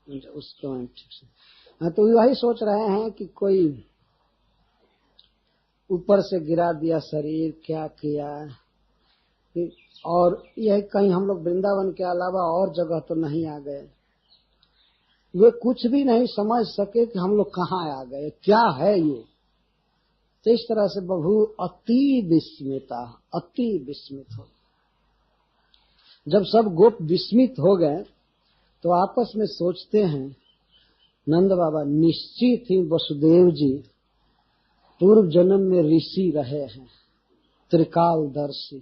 उसको ठीक से तो वही सोच रहे हैं कि कोई ऊपर से गिरा दिया शरीर, क्या किया, और यह कहीं हम लोग वृंदावन के अलावा और जगह तो नहीं आ गए। वे कुछ भी नहीं समझ सके कि हम लोग कहाँ आ गए, क्या है ये। तो इस तरह से बभू अति विस्मित हो। जब सब गोप विस्मित हो गए तो आपस में सोचते हैं, नंद बाबा निश्चित ही वसुदेव जी पूर्व जन्म में ऋषि रहे हैं, त्रिकालदर्शी।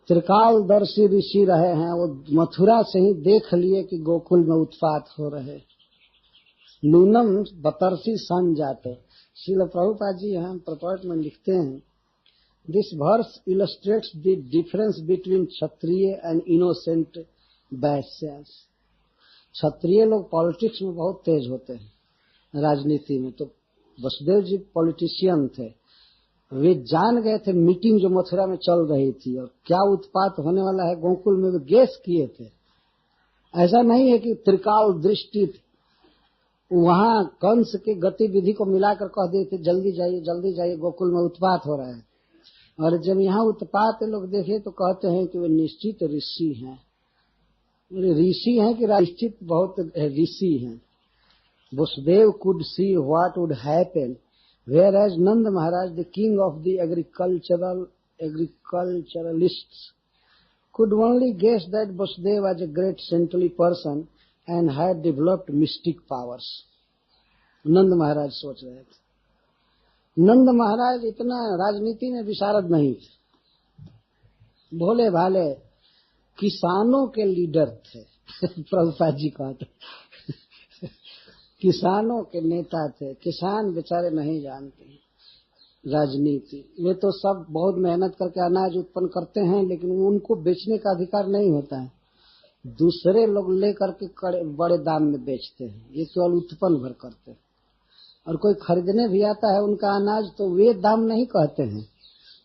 त्रिकालदर्शी ऋषि रहे हैं, वो मथुरा से ही देख लिए कि गोकुल में उत्पात हो रहे। नूनम बतरसी सन जाते। श्रील प्रभुपाद जी यहाँ प्रपट में लिखते हैं, this verse illustrates the difference between Kshatriya and innocent Vaishyas. क्षत्रिय लोग पॉलिटिक्स में बहुत तेज होते हैं, राजनीति में। तो वसुदेव जी पॉलिटिशियन थे, वे जान गए थे मीटिंग जो मथुरा में चल रही थी और क्या उत्पात होने वाला है गोकुल में, वे गेस किए थे। ऐसा नहीं है कि त्रिकाल दृष्टि वहां कंस के गतिविधि को मिलाकर कह दिए थे जल्दी जाइए गोकुल में उत्पात हो रहा है। और जब यहाँ उत्पात लोग देखे तो कहते हैं कि वे निश्चित ऋषि हैं। ऋषि हैं कि निश्चित बहुत ऋषि हैं। Vasudev could see what would happen, whereas Nand Maharaj, the king of the agriculturalists, could only guess that Vasudev was a great saintly person and had developed mystic powers. नंद महाराज सोच रहे थे। नंद महाराज इतना राजनीति में विशारद नहीं थे, भोले भाले किसानों के लीडर थे। प्रभुपाद जी कहते किसानों के नेता थे। किसान बेचारे नहीं जानते राजनीति। वे तो सब बहुत मेहनत करके अनाज उत्पन्न करते हैं, लेकिन उनको बेचने का अधिकार नहीं होता है। दूसरे लोग लेकर के बड़े दाम में बेचते हैं, ये केवल उत्पन्न भर करते हैं। और कोई खरीदने भी आता है उनका अनाज तो वे दाम नहीं कहते हैं,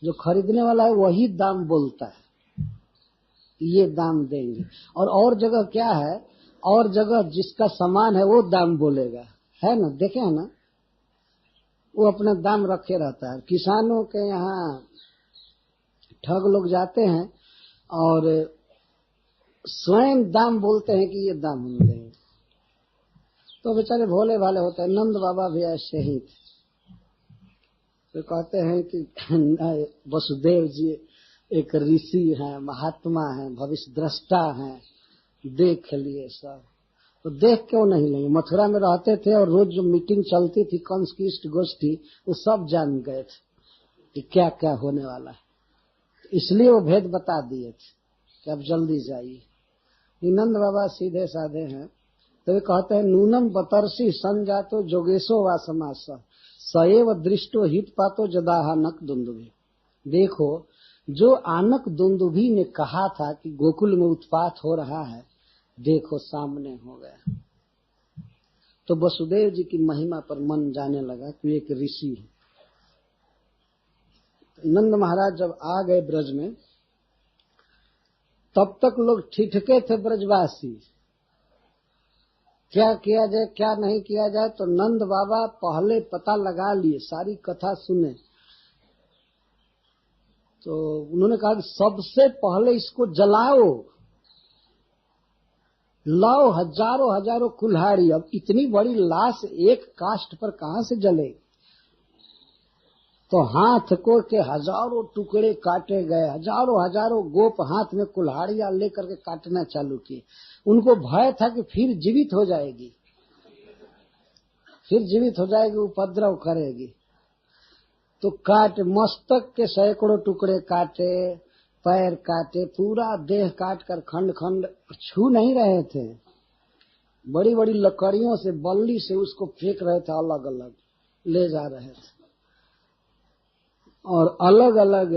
जो खरीदने वाला है वही दाम बोलता है, ये दाम देंगे। और जगह क्या है, और जगह जिसका सामान है वो दाम बोलेगा, है ना, देखे है ना, वो अपना दाम रखे रहता है। किसानों के यहाँ ठग लोग जाते हैं और स्वयं दाम बोलते हैं कि ये दाम हम देंगे, तो बेचारे भोले भाले होते हैं। नंद बाबा भी ऐसे ही थे। तो कहते हैं कि वसुदेव जी एक ऋषि हैं, महात्मा हैं, भविष्य दृष्टा हैं, देख लिए सब। तो देख क्यों नहीं लेंगे, मथुरा में रहते थे और रोज जो मीटिंग चलती थी कंस की इष्ट गोष्ठी, वो सब जान गए थे कि क्या क्या होने वाला है। इसलिए वो भेद बता दिए थे कि अब जल्दी जाइए। नंद बाबा सीधे साधे हैं, तो वे कहते हैं नूनम बतरसी संजातो जोगेशो वा समास सएव दृष्टो हित पातो जदाहा नक दुंदुभि। देखो, जो आनक दुंदुभि ने कहा था कि गोकुल में उत्पात हो रहा है, देखो सामने हो गया। तो वसुदेव जी की महिमा पर मन जाने लगा कि एक ऋषि है। नंद महाराज जब आ गए ब्रज में, तब तक लोग ठिठके थे ब्रजवासी, क्या किया जाए क्या नहीं किया जाए। तो नंद बाबा पहले पता लगा लिए, सारी कथा सुने। तो उन्होंने कहा कि सबसे पहले इसको जलाओ, लाओ हजारों हजारों कुल्हाड़ी। अब इतनी बड़ी लाश एक काष्ठ पर कहां से जलेगी। तो हाथ को के हजारों टुकड़े काटे गए, हजारों हजारों गोप हाथ में कुल्हाड़ियां लेकर के काटना चालू किए। उनको भय था कि फिर जीवित हो जाएगी, उपद्रव करेगी। तो मस्तक के सैकड़ों टुकड़े काटे, पैर काटे, पूरा देह काट कर खंड खंड छू नहीं रहे थे। बड़ी बड़ी लकड़ियों से, बल्ली से उसको फेंक रहे थे, अलग अलग ले जा रहे थे और अलग अलग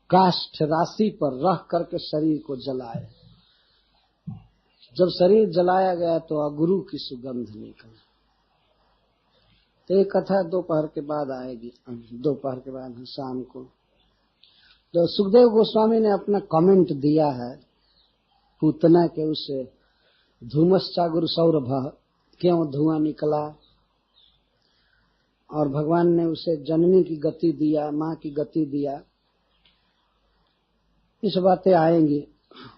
काष्ठ राशि पर रख करके शरीर को जलाए। जब शरीर जलाया गया तो अगुरु की सुगंध निकली। तो ये कथा दोपहर के बाद आएगी, दोपहर के बाद शाम को। तो सुखदेव गोस्वामी ने अपना कमेंट दिया है पूतना के उस धूमश्चागुरु सौरभ, क्यों धुआं निकला, और भगवान ने उसे जननी की गति दिया, माँ की गति दिया। इस बातें आएंगी।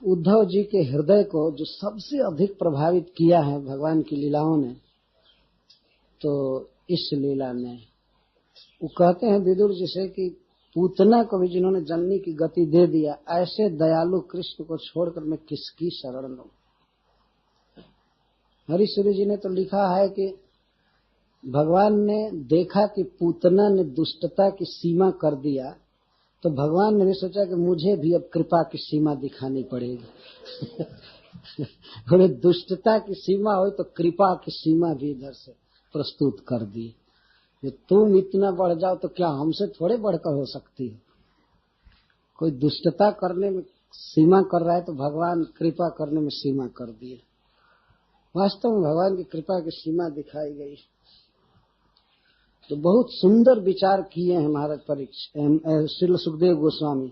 उद्धव जी के हृदय को जो सबसे अधिक प्रभावित किया है भगवान की लीलाओं ने, तो इस लीला ने, वो कहते हैं विदुर जी से कि पूतना को भी जिन्होंने जननी की गति दे दिया, ऐसे दयालु कृष्ण को छोड़कर मैं किसकी शरण लूं। हरिश्री जी ने तो लिखा है कि भगवान ने देखा कि पूतना ने दुष्टता की सीमा कर दिया, तो भगवान ने भी सोचा कि मुझे भी अब कृपा की सीमा दिखानी पड़ेगी। थोड़ी दुष्टता की सीमा हो तो कृपा की सीमा भी इधर से प्रस्तुत कर दी। कि तुम इतना बढ़ जाओ तो क्या हमसे थोड़े बढ़कर हो सकती है। कोई दुष्टता करने में सीमा कर रहा है तो भगवान कृपा करने में सीमा कर दिए। वास्तव में भगवान की कृपा की सीमा दिखाई गई। तो बहुत सुंदर विचार किए हैं महाराज परीक्षित श्री सुखदेव गोस्वामी।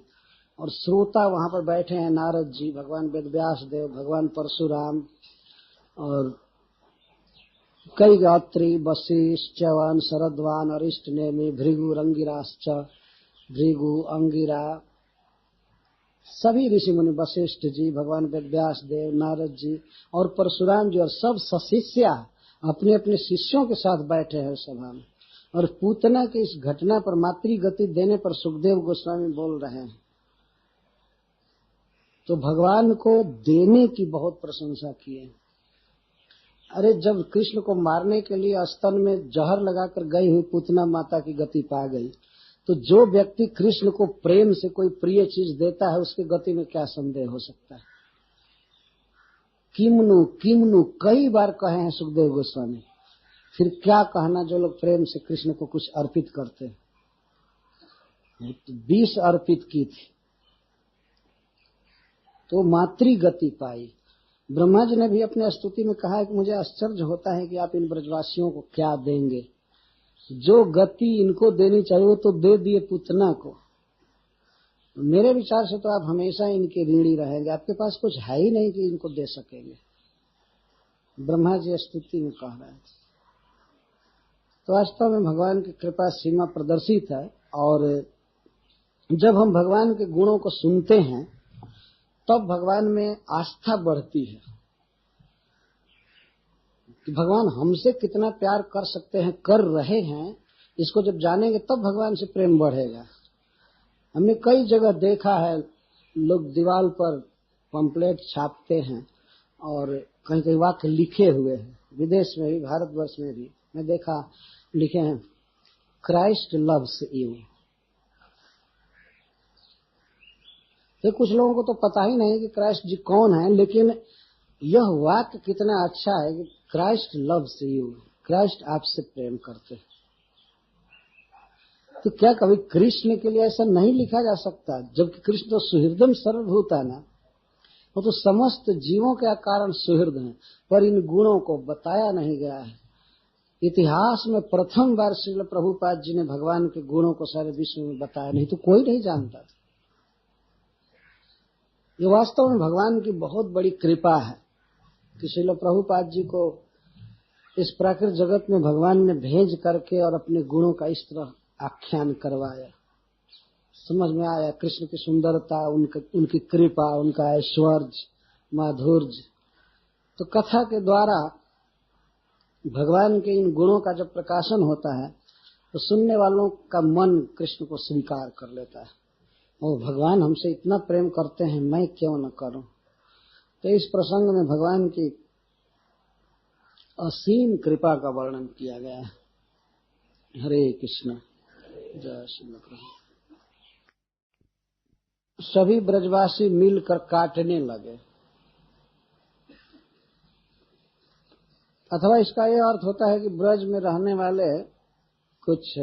और श्रोता वहां पर बैठे हैं नारद जी, भगवान वेदव्यास देव, भगवान परशुराम और कई गात्री, वशिष्ठ, च्यवन, शरद्वान, अरिष्ट नेमि, भृगु, रंगिराश्च, भृगु, अंगिरा, सभी ऋषि मुनि, वशिष्ठ जी, भगवान वेदव्यास देव, नारद जी और परशुराम जी और सब शिष्य अपने अपने शिष्यों के साथ बैठे हैं सभा में। और पूतना की इस घटना पर मातृगति देने पर सुखदेव गोस्वामी बोल रहे हैं। तो भगवान को देने की बहुत प्रशंसा किए। अरे जब कृष्ण को मारने के लिए स्तन में जहर लगाकर गई हुई पूतना माता की गति पा गई, तो जो व्यक्ति कृष्ण को प्रेम से कोई प्रिय चीज देता है उसकी गति में क्या संदेह हो सकता है। किमनु किमनु कई बार कहे हैं सुखदेव गोस्वामी। फिर क्या कहना जो लोग प्रेम से कृष्ण को कुछ अर्पित करते हैं। तो 20 अर्पित की थी तो मातृ गति पाई। ब्रह्मा जी ने भी अपने स्तुति में कहा है कि मुझे आश्चर्य होता है कि आप इन ब्रजवासियों को क्या देंगे। जो गति इनको देनी चाहिए वो तो दे दिए पूतना को। मेरे विचार से तो आप हमेशा इनके ऋणी रहेंगे, आपके पास कुछ है ही नहीं कि इनको दे सकेंगे। ब्रह्मा जी स्तुति में कह रहे हैं। तो वास्तव में भगवान की कृपा सीमा प्रदर्शित है। और जब हम भगवान के गुणों को सुनते हैं तब भगवान में आस्था बढ़ती है कि भगवान हमसे कितना प्यार कर सकते हैं, कर रहे हैं। इसको जब जानेंगे तब भगवान से प्रेम बढ़ेगा। हमने कई जगह देखा है लोग दीवार पर पंपलेट छापते हैं और कहीं कहीं वाक्य लिखे हुए हैं, विदेश में भी भारतवर्ष में भी मैं देखा लिखे हैं, क्राइस्ट लव्स यू। तो कुछ लोगों को तो पता ही नहीं कि क्राइस्ट जी कौन है, लेकिन यह वाक्य कितना अच्छा है कि क्राइस्ट लव्स यू, क्राइस्ट आपसे प्रेम करते हैं। तो क्या कभी कृष्ण के लिए ऐसा नहीं लिखा जा सकता? जबकि कृष्ण तो सुहृदम सर्वभूत है ना, वो तो समस्त जीवों के कारण सुहृद हैं, पर इन गुणों को बताया नहीं गया है। इतिहास में प्रथम बार श्रील प्रभुपाद जी ने भगवान के गुणों को सारे विश्व में बताया, नहीं तो कोई नहीं जानता था। ये वास्तव में भगवान की बहुत बड़ी कृपा है कि श्रील प्रभुपाद जी को इस प्राकृतिक जगत में भगवान ने भेज करके और अपने गुणों का इस तरह आख्यान करवाया। समझ में आया कृष्ण की सुंदरता, उनकी कृपा, उनका ऐश्वर्य, माधुर्य। तो कथा के द्वारा भगवान के इन गुणों का जब प्रकाशन होता है तो सुनने वालों का मन कृष्ण को स्वीकार कर लेता है। और भगवान हमसे इतना प्रेम करते हैं, मैं क्यों न करूं। तो इस प्रसंग में भगवान की असीम कृपा का वर्णन किया गया है। हरे कृष्ण, जय श्री कृष्ण। सभी ब्रजवासी मिलकर काटने लगे। अथवा इसका यह अर्थ होता है कि ब्रज में रहने वाले कुछ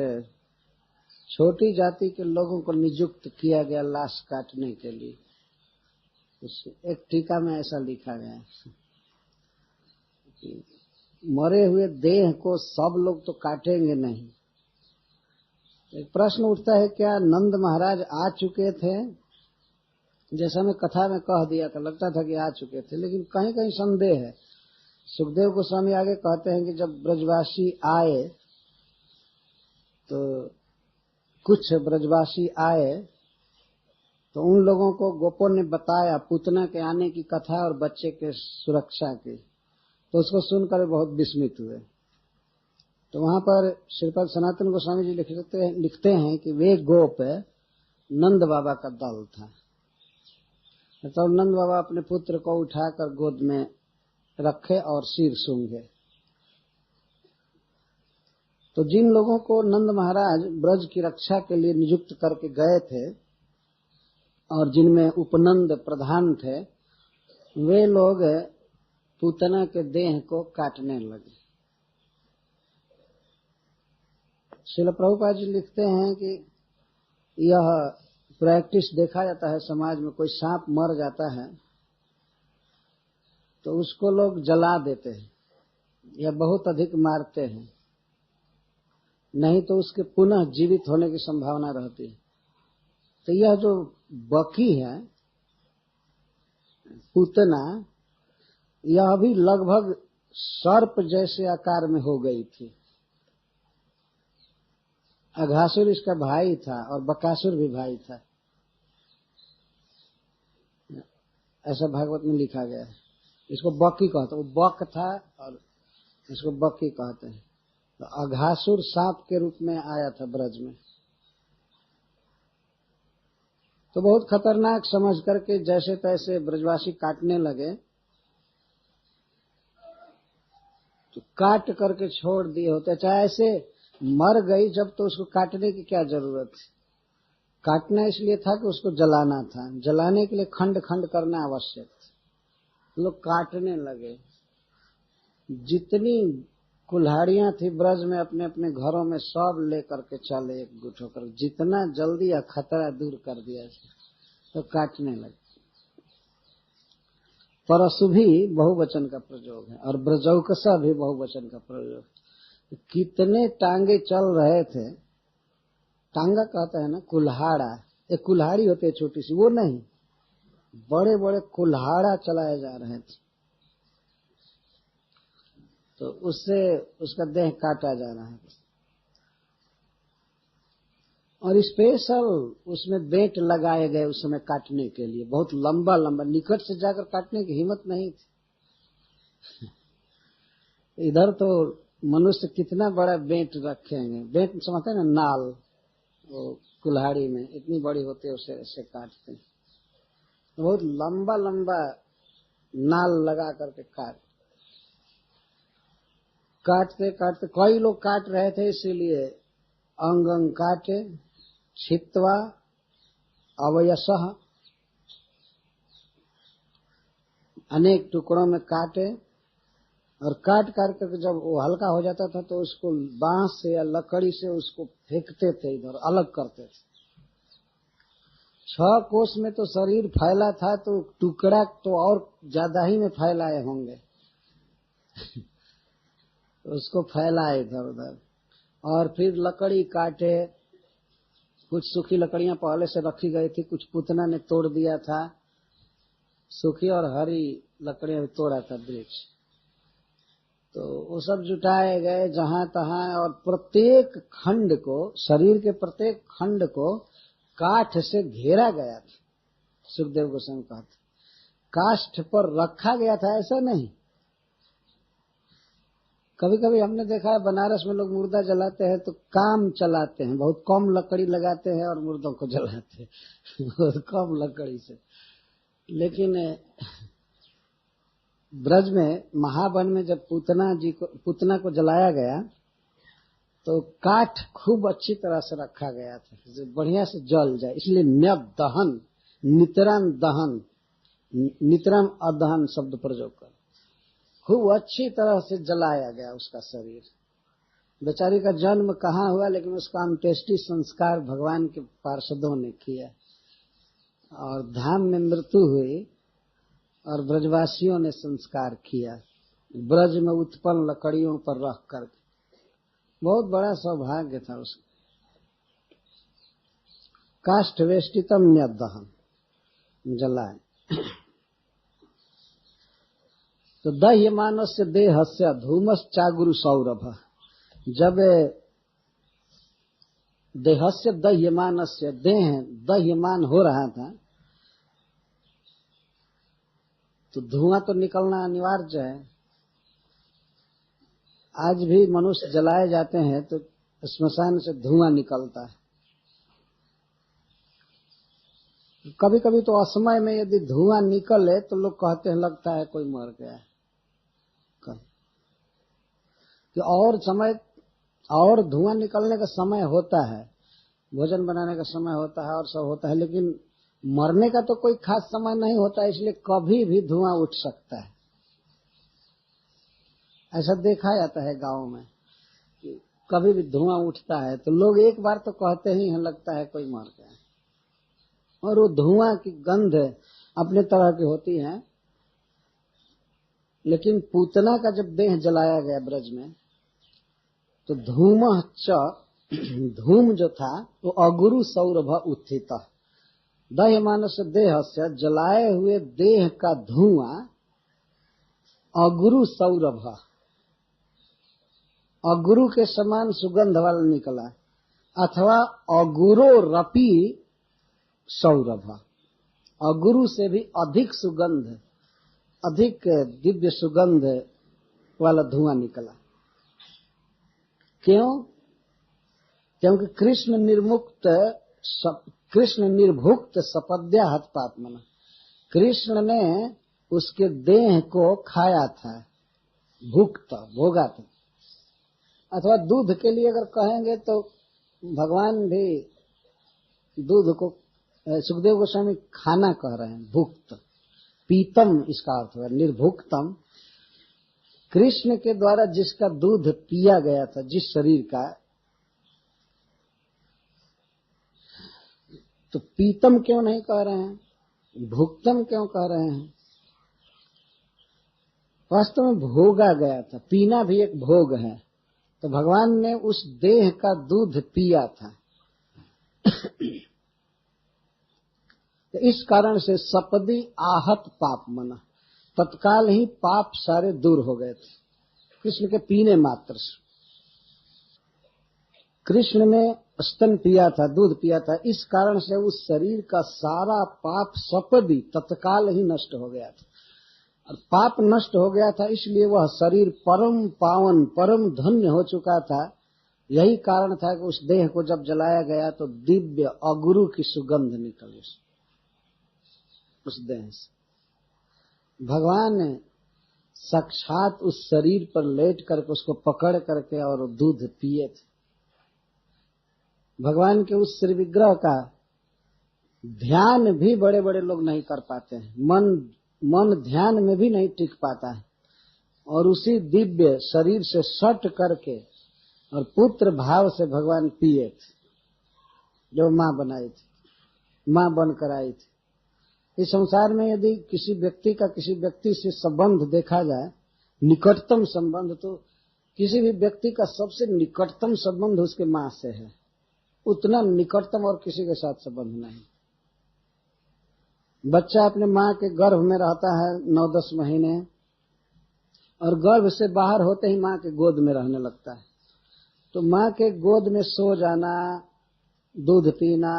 छोटी जाति के लोगों को नियुक्त किया गया लाश काटने के लिए। एक टीका में ऐसा लिखा गया है कि मरे हुए देह को सब लोग तो काटेंगे नहीं। एक प्रश्न उठता है, क्या नंद महाराज आ चुके थे? जैसा मैं कथा में कह दिया था, लगता था कि आ चुके थे, लेकिन कहीं कहीं संदेह है। सुखदेव गोस्वामी आगे कहते हैं कि जब ब्रजवासी आए तो कुछ ब्रजवासी आए तो उन लोगों को गोपों ने बताया पूतना के आने की कथा और बच्चे के सुरक्षा की, तो उसको सुनकर बहुत विस्मित हुए। तो वहां पर श्रीपद सनातन गोस्वामी जी लिखते हैं कि वे गोप नंद बाबा का दल था। तो नंद बाबा अपने पुत्र को उठाकर गोद में रखे और सिर सूंघे। तो जिन लोगों को नंद महाराज ब्रज की रक्षा के लिए नियुक्त करके गए थे और जिनमें उपनंद प्रधान थे, वे लोग पूतना के देह को काटने लगे। श्रील प्रभुपाद जी लिखते हैं कि यह प्रैक्टिस देखा जाता है समाज में। कोई सांप मर जाता है तो उसको लोग जला देते हैं या बहुत अधिक मारते हैं, नहीं तो उसके पुनः जीवित होने की संभावना रहती है। तो यह जो बकी है पूतना, यह भी लगभग सर्प जैसे आकार में हो गई थी। अघासुर इसका भाई था और बकासुर भी भाई था, ऐसा भागवत में लिखा गया है। इसको बकी कहते हैं, वो बक था और इसको बकी कहते हैं। तो अघासुर सांप के रूप में आया था ब्रज में। तो बहुत खतरनाक समझ करके जैसे तैसे ब्रजवासी काटने लगे, तो काट करके छोड़ दिए होते। चाहे ऐसे मर गई जब, तो उसको काटने की क्या जरूरत थी। काटना इसलिए था कि उसको जलाना था, जलाने के लिए खंड खंड करना आवश्यक था। लोग काटने लगे। जितनी कुल्हाड़ियां थी ब्रज में अपने अपने घरों में सब लेकर के चले एकजुट होकर, जितना जल्दी खतरा दूर कर दिया तो काटने लगे। परशु भी बहुवचन का प्रयोग है और ब्रजौकसा भी बहुवचन का प्रयोग है। कितने टांगे चल रहे थे। टांगा कहता है ना कुल्हाड़ा, एक कुल्हाड़ी होती है छोटी सी, वो नहीं, बड़े बड़े कुल्हाड़ा चलाए जा रहे थे। तो उससे उसका देह काटा जा रहा है और स्पेशल उसमें बेंट लगाए गए उस समय काटने के लिए। बहुत लंबा लंबा, निकट से जाकर काटने की हिम्मत नहीं थी। इधर तो मनुष्य कितना बड़ा बेंट रखेंगे। बेंट समझते हैं ना, नाल, वो कुल्हाड़ी में इतनी बड़ी होती है, उसे काटते हैं। तो बहुत लंबा लंबा नाल लगा करके काटते काटते कई लोग काट रहे थे, इसीलिए अंग अंग काटे, छित्वा अवयसः, अनेक टुकड़ों में काटे। और काट काट करके जब वो हल्का हो जाता था तो उसको बांस से या लकड़ी से उसको फेंकते थे, इधर अलग करते थे। 6 कोस में तो शरीर फैला था, तो टुकड़ा तो और ज्यादा ही में फैलाए होंगे। उसको फैलाए इधर उधर और फिर लकड़ी काटे। कुछ सूखी लकड़ियां पहले से रखी गई थी, कुछ पूतना ने तोड़ दिया था। सूखी और हरी लकड़ियां भी तोड़ा था वृक्ष, तो वो सब जुटाए गए जहां तहां। और प्रत्येक खंड को, शरीर के प्रत्येक खंड को काठ से घेरा गया था। सुखदेव गोस्वामी कहते काष्ठ पर रखा गया था, ऐसा नहीं। कभी कभी हमने देखा है बनारस में लोग मुर्दा जलाते हैं तो काम चलाते हैं, बहुत कम लकड़ी लगाते हैं और मुर्दों को जलाते हैं बहुत कम लकड़ी से। लेकिन ब्रज में महावन में जब पूतना को जलाया गया तो काठ खूब अच्छी तरह से रखा गया था, बढ़िया से जल जाए, इसलिए न्यप दहन, नितराम दहन, नितराम अदहन शब्द प्रयोग कर खूब अच्छी तरह से जलाया गया उसका शरीर। बेचारी का जन्म कहाँ हुआ, लेकिन उसका अंत्येष्टि संस्कार भगवान के पार्षदों ने किया और धाम में मृत्यु हुई और ब्रजवासियों ने संस्कार किया, ब्रज में उत्पन्न लकड़ियों पर रख करके। बहुत बड़ा सौभाग्य था उसका। काष्ठ वेष्टितम न्यदहन, जलाए। तो दह्यमानस्य देहस्य धूमस चागुरु सौरभ, जब देहस्य दह्यमानस्य, देह दह्यमान हो रहा था तो धुआं तो निकलना अनिवार्य है। आज भी मनुष्य जलाए जाते हैं तो श्मशान से धुआं निकलता है। कभी कभी तो असमय में यदि धुआं निकले तो लोग कहते हैं लगता है कोई मर गया है। कि और समय, और धुआं निकलने का समय होता है, भोजन बनाने का समय होता है और सब होता है, लेकिन मरने का तो कोई खास समय नहीं होता, इसलिए कभी भी धुआं उठ सकता है। ऐसा देखा जाता है गांव में, कभी भी धुआं उठता है तो लोग एक बार तो कहते ही हैं लगता है कोई मर गया। और वो धुआं की गंध अपने तरह की होती है। लेकिन पूतना का जब देह जलाया गया ब्रज में, तो धूमः च, धूम जो था वो अगुरु सौरभ उत्थित, दह्यमानस देह से, जलाए हुए देह का धुआं अगुरु सौरभ, अगुरु के समान सुगंध वाला निकला, अथवा अगुरो रपी सौरभ, अगुरु से भी अधिक सुगंध, अधिक दिव्य सुगंध वाला धुआं निकला। क्यों? क्योंकि कृष्ण निर्भुक्त सपद्या हत पापमन, कृष्ण ने उसके देह को खाया था, भुक्त भोगा था। अथवा दूध के लिए अगर कहेंगे तो भगवान भी दूध को सुखदेव गोस्वामी खाना कह रहे हैं, भुक्त, पीतम इसका अर्थ है, निर्भुक्तम। कृष्ण के द्वारा जिसका दूध पिया गया था, जिस शरीर का, तो पीतम क्यों नहीं कह रहे हैं, भुक्तम क्यों कह रहे हैं? वास्तव में भोगा गया था, पीना भी एक भोग है। तो भगवान ने उस देह का दूध पिया था। तो इस कारण से सपदी आहत पाप मना, तत्काल ही पाप सारे दूर हो गए थे कृष्ण के पीने मात्र से। कृष्ण ने स्तन पिया था, दूध पिया था, इस कारण से उस शरीर का सारा पाप सपदी तत्काल ही नष्ट हो गया था। और पाप नष्ट हो गया था इसलिए वह शरीर परम पावन, परम धन्य हो चुका था। यही कारण था कि उस देह को जब जलाया गया तो दिव्य अगुरु की सुगंध निकली उस देह से। भगवान ने साक्षात उस शरीर पर लेट करके उसको पकड़ करके और दूध पिए थे। भगवान के उस श्री विग्रह का ध्यान भी बड़े बड़े लोग नहीं कर पाते हैं, मन ध्यान में भी नहीं टिक पाता है। और उसी दिव्य शरीर से सट करके और पुत्र भाव से भगवान पिए थे, जो मां बनाई थी, मां बनकर आई थी। इस संसार में यदि किसी व्यक्ति का किसी व्यक्ति से संबंध देखा जाए, निकटतम संबंध, तो किसी भी व्यक्ति का सबसे निकटतम संबंध उसके मां से है। उतना निकटतम और किसी के साथ संबंध नहीं। बच्चा अपने मां के गर्भ में रहता है 9-10 महीने, और गर्भ से बाहर होते ही मां के गोद में रहने लगता है। तो मां के गोद में सो जाना, दूध पीना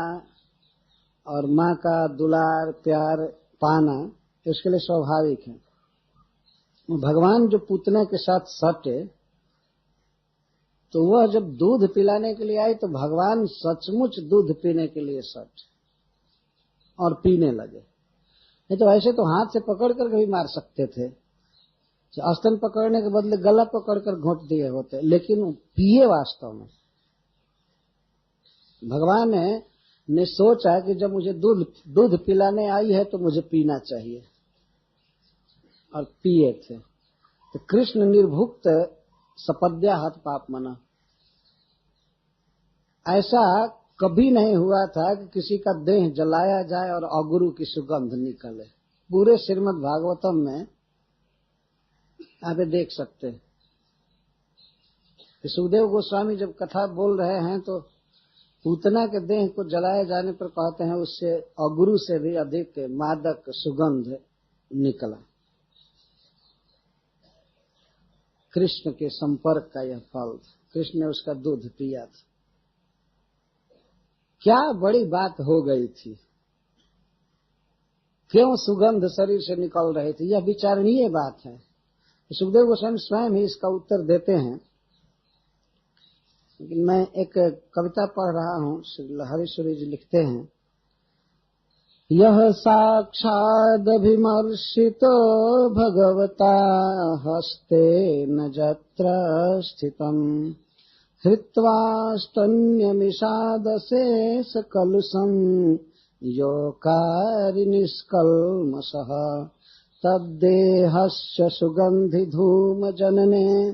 और मां का दुलार प्यार पाना उसके लिए स्वाभाविक है। भगवान जो पूतना के साथ सटे, तो वह जब दूध पिलाने के लिए आई तो भगवान सचमुच दूध पीने के लिए सटे और पीने लगे। नहीं तो ऐसे तो हाथ से पकड़ कर भी मार सकते थे, स्तन पकड़ने के बदले गला पकड़कर घोंट दिए होते, लेकिन पिए वास्तव में। भगवान ने सोचा कि जब मुझे दूध पिलाने आई है तो मुझे पीना चाहिए, और पिए थे। तो कृष्ण निर्भुक्त सपद्या हत पाप मना। ऐसा कभी नहीं हुआ था कि किसी का देह जलाया जाए और अगुरु की सुगंध निकले। पूरे श्रीमद् भागवतम में आप देख सकते हैं। सुखदेव गोस्वामी जब कथा बोल रहे हैं तो पूतना के देह को जलाए जाने पर कहते हैं उससे अगुरु से भी अधिक मादक सुगंध निकला। कृष्ण के संपर्क का यह फल, कृष्ण ने उसका दूध पिया था। क्या बड़ी बात हो गई थी, क्यों सुगंध शरीर से निकल रही थी, यह विचारणीय बात है। सुखदेव गोस्वामी स्वयं ही इसका उत्तर देते हैं। लेकिन मैं एक कविता पढ़ रहा हूँ, हरीश्वरी जी लिखते हैं, यह साक्षादभिमर्शितो भगवता हस्तेन जत्र स्थितम् हृत्वा स्तन्यमिषादशेष कलुषम् योकारी निष्कल्मषः तद्देहस्य सुगन्धि धूम जनने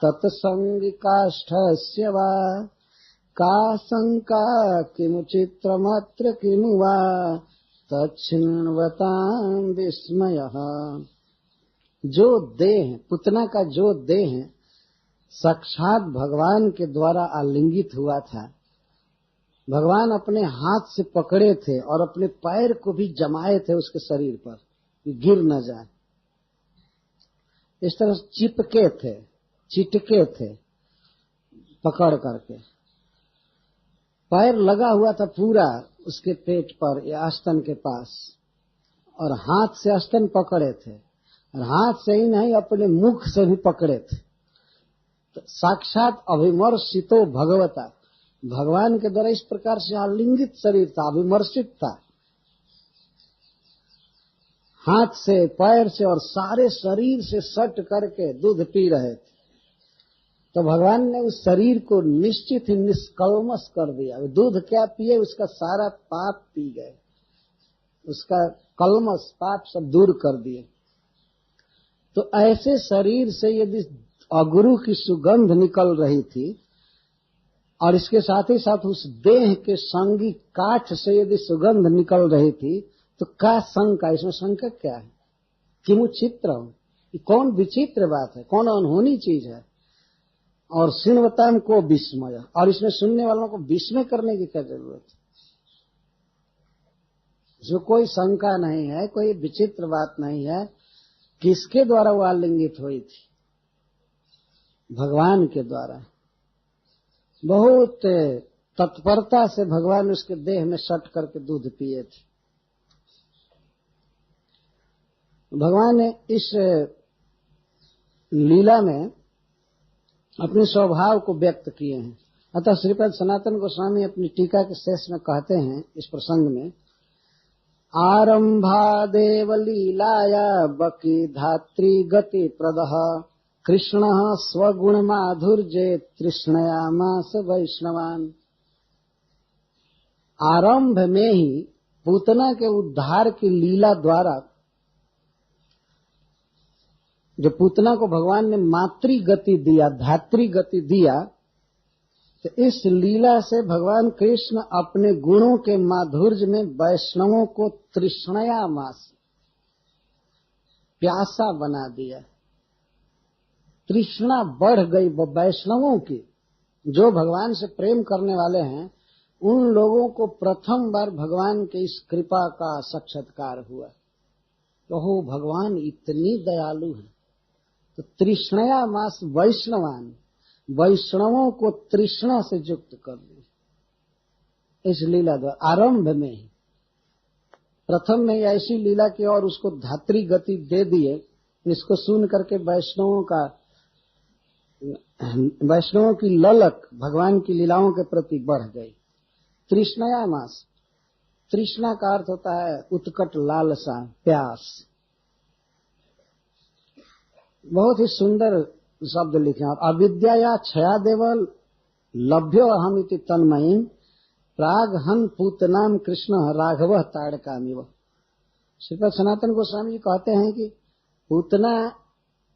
तत्संगिकाष्ठस्य वा का शंका किमुचित्रमत्र किमु वा तच्छृण्वतां विस्मयः। जो देह, पुतना का जो देह साक्षात भगवान के द्वारा आलिंगित हुआ था, भगवान अपने हाथ से पकड़े थे और अपने पैर को भी जमाए थे उसके शरीर पर कि गिर न जाए, इस तरह चिपके थे, चिटके थे पकड़ करके। पैर लगा हुआ था पूरा उसके पेट पर या स्तन के पास, और हाथ से स्तन पकड़े थे, और हाथ से ही नहीं अपने मुख से भी पकड़े थे। तो साक्षात अभिमर्शितो भगवता, भगवान के द्वारा इस प्रकार से आलिंगित शरीर था, अभिमर्शित था, हाथ से पैर से और सारे शरीर से सट करके दूध पी रहे थे। तो भगवान ने उस शरीर को निश्चित ही निष्कल्मष कर दिया। दूध क्या पिए, उसका सारा पाप पी गए, उसका कल्मष पाप सब दूर कर दिए। तो ऐसे शरीर से यदि अगुरु की सुगंध निकल रही थी और इसके साथ ही साथ उस देह के संगी काठ से यदि सुगंध निकल रही थी, तो क्या शंका, इसमें शंका क्या है? किमु चित्र, कौन विचित्र बात है, कौन अनहोनी चीज है। और शृण्वतां को विस्मय, और इसमें सुनने वालों को विस्मय करने की क्या जरूरत है? जो कोई शंका नहीं है, कोई विचित्र बात नहीं है। किसके द्वारा वो आलिंगित हुई थी? भगवान के द्वारा। बहुत तत्परता से भगवान उसके देह में सट करके दूध पिए थे। भगवान ने इस लीला में अपने स्वभाव को व्यक्त किए हैं। अतः श्रीपद सनातन गोस्वामी अपनी टीका के शेष में कहते हैं इस प्रसंग में, आरंभादेव लीलाया बकी धात्री गति प्रदः कृष्णः स्वगुण माधुर्ये तृष्णयामास वैष्णवान। आरंभ में ही पूतना के उद्धार की लीला द्वारा, जो पूतना को भगवान ने मातृ गति दिया, धात्री गति दिया, तो इस लीला से भगवान कृष्ण अपने गुणों के माधुर्य में वैष्णवों को तृष्णयामास, प्यासा बना दिया। तृष्णा बढ़ गई वैष्णवों की, जो भगवान से प्रेम करने वाले हैं, उन लोगों को प्रथम बार भगवान के इस कृपा का साक्षात्कार हुआ। तो हो भगवान इतनी दयालु है। तो तृष्णया मास वैष्णवान, वैष्णवों को तृष्णा से युक्त कर दी इस लीला द्वारा। आरंभ में ही प्रथम में ऐसी लीला की और उसको धात्री गति दे दिए। इसको सुन करके वैष्णवों की ललक भगवान की लीलाओं के प्रति बढ़ गई। तृष्णया मास, तृष्णा का अर्थ होता है उत्कट लालसा, प्यास। बहुत ही सुंदर शब्द लिखे। और अविद्या क्षयादेव लभ्यो अहमिति तन्मयी प्राग हन पूतनाम कृष्ण राघव ताड़कामिव। श्रीपद सनातन गोस्वामी जी कहते हैं कि पूतना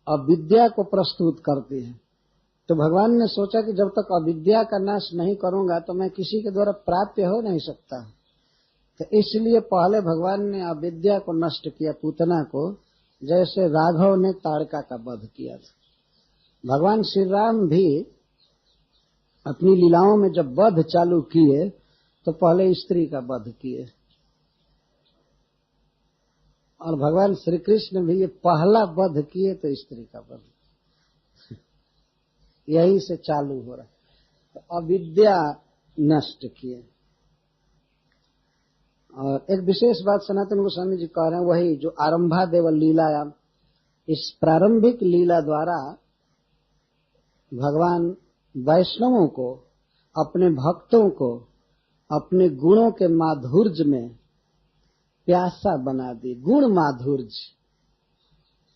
अविद्या को प्रस्तुत करती है। तो भगवान ने सोचा कि जब तक अविद्या का नाश नहीं करूंगा तो मैं किसी के द्वारा प्राप्य हो नहीं सकता। तो इसलिए पहले भगवान ने अविद्या को नष्ट किया, पूतना को, जैसे राघव ने ताड़का का वध किया था। भगवान श्री राम भी अपनी लीलाओं में जब वध चालू किए तो पहले स्त्री का वध किए, और भगवान श्री कृष्ण भी ये पहला वध किए तो स्त्री का वध, यही से चालू हो रहा है। तो अविद्या नष्ट किए। और एक विशेष बात सनातन गोस्वामी जी कह रहे हैं, वही जो आरंभादेव लीलायाम, इस प्रारंभिक लीला द्वारा भगवान वैष्णवों को, अपने भक्तों को अपने गुणों के माधुर्य में प्यासा बना दी। गुण माधुर्य,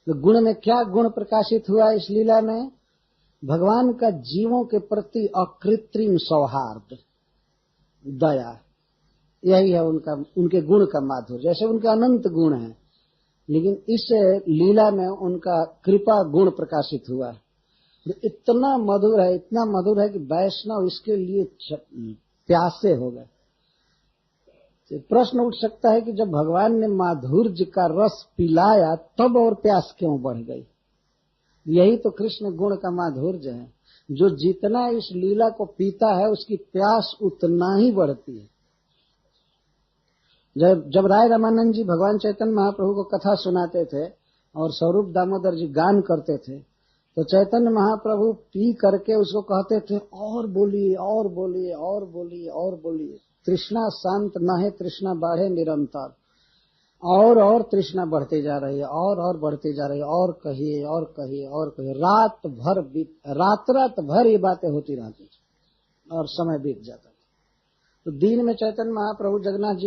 तो गुण में क्या गुण प्रकाशित हुआ इस लीला में? भगवान का जीवों के प्रति अकृत्रिम सौहार्द, दया, यही है उनके गुण का माधुर्य। जैसे उनके अनंत गुण हैं, लेकिन इस लीला में उनका कृपा गुण प्रकाशित हुआ है। इतना मधुर है, इतना मधुर है कि वैष्णव इसके लिए प्यासे हो गए। प्रश्न उठ सकता है कि जब भगवान ने माधुर्य का रस पिलाया तब और प्यास क्यों बढ़ गई? यही तो कृष्ण गुण का माधुर्य है। जो जितना इस लीला को पीता है उसकी प्यास उतना ही बढ़ती है। जब राय रामानंद जी भगवान चैतन्य महाप्रभु को कथा सुनाते थे और स्वरूप दामोदर जी गान करते थे, तो चैतन्य महाप्रभु पी करके उसको कहते थे, और बोलिए और बोलिए और बोलिए और बोलिए, तृष्णा शांत न है, तृष्णा बढ़े निरंतर, और तृष्णा बढ़ती जा रही है, और बढ़ती जा रही है, और कहिए और कहिए और कहिए। रात भर ये बातें होती रहती और समय बीत जाता था। तो दिन में चैतन्य महाप्रभु जगन्नाथ जी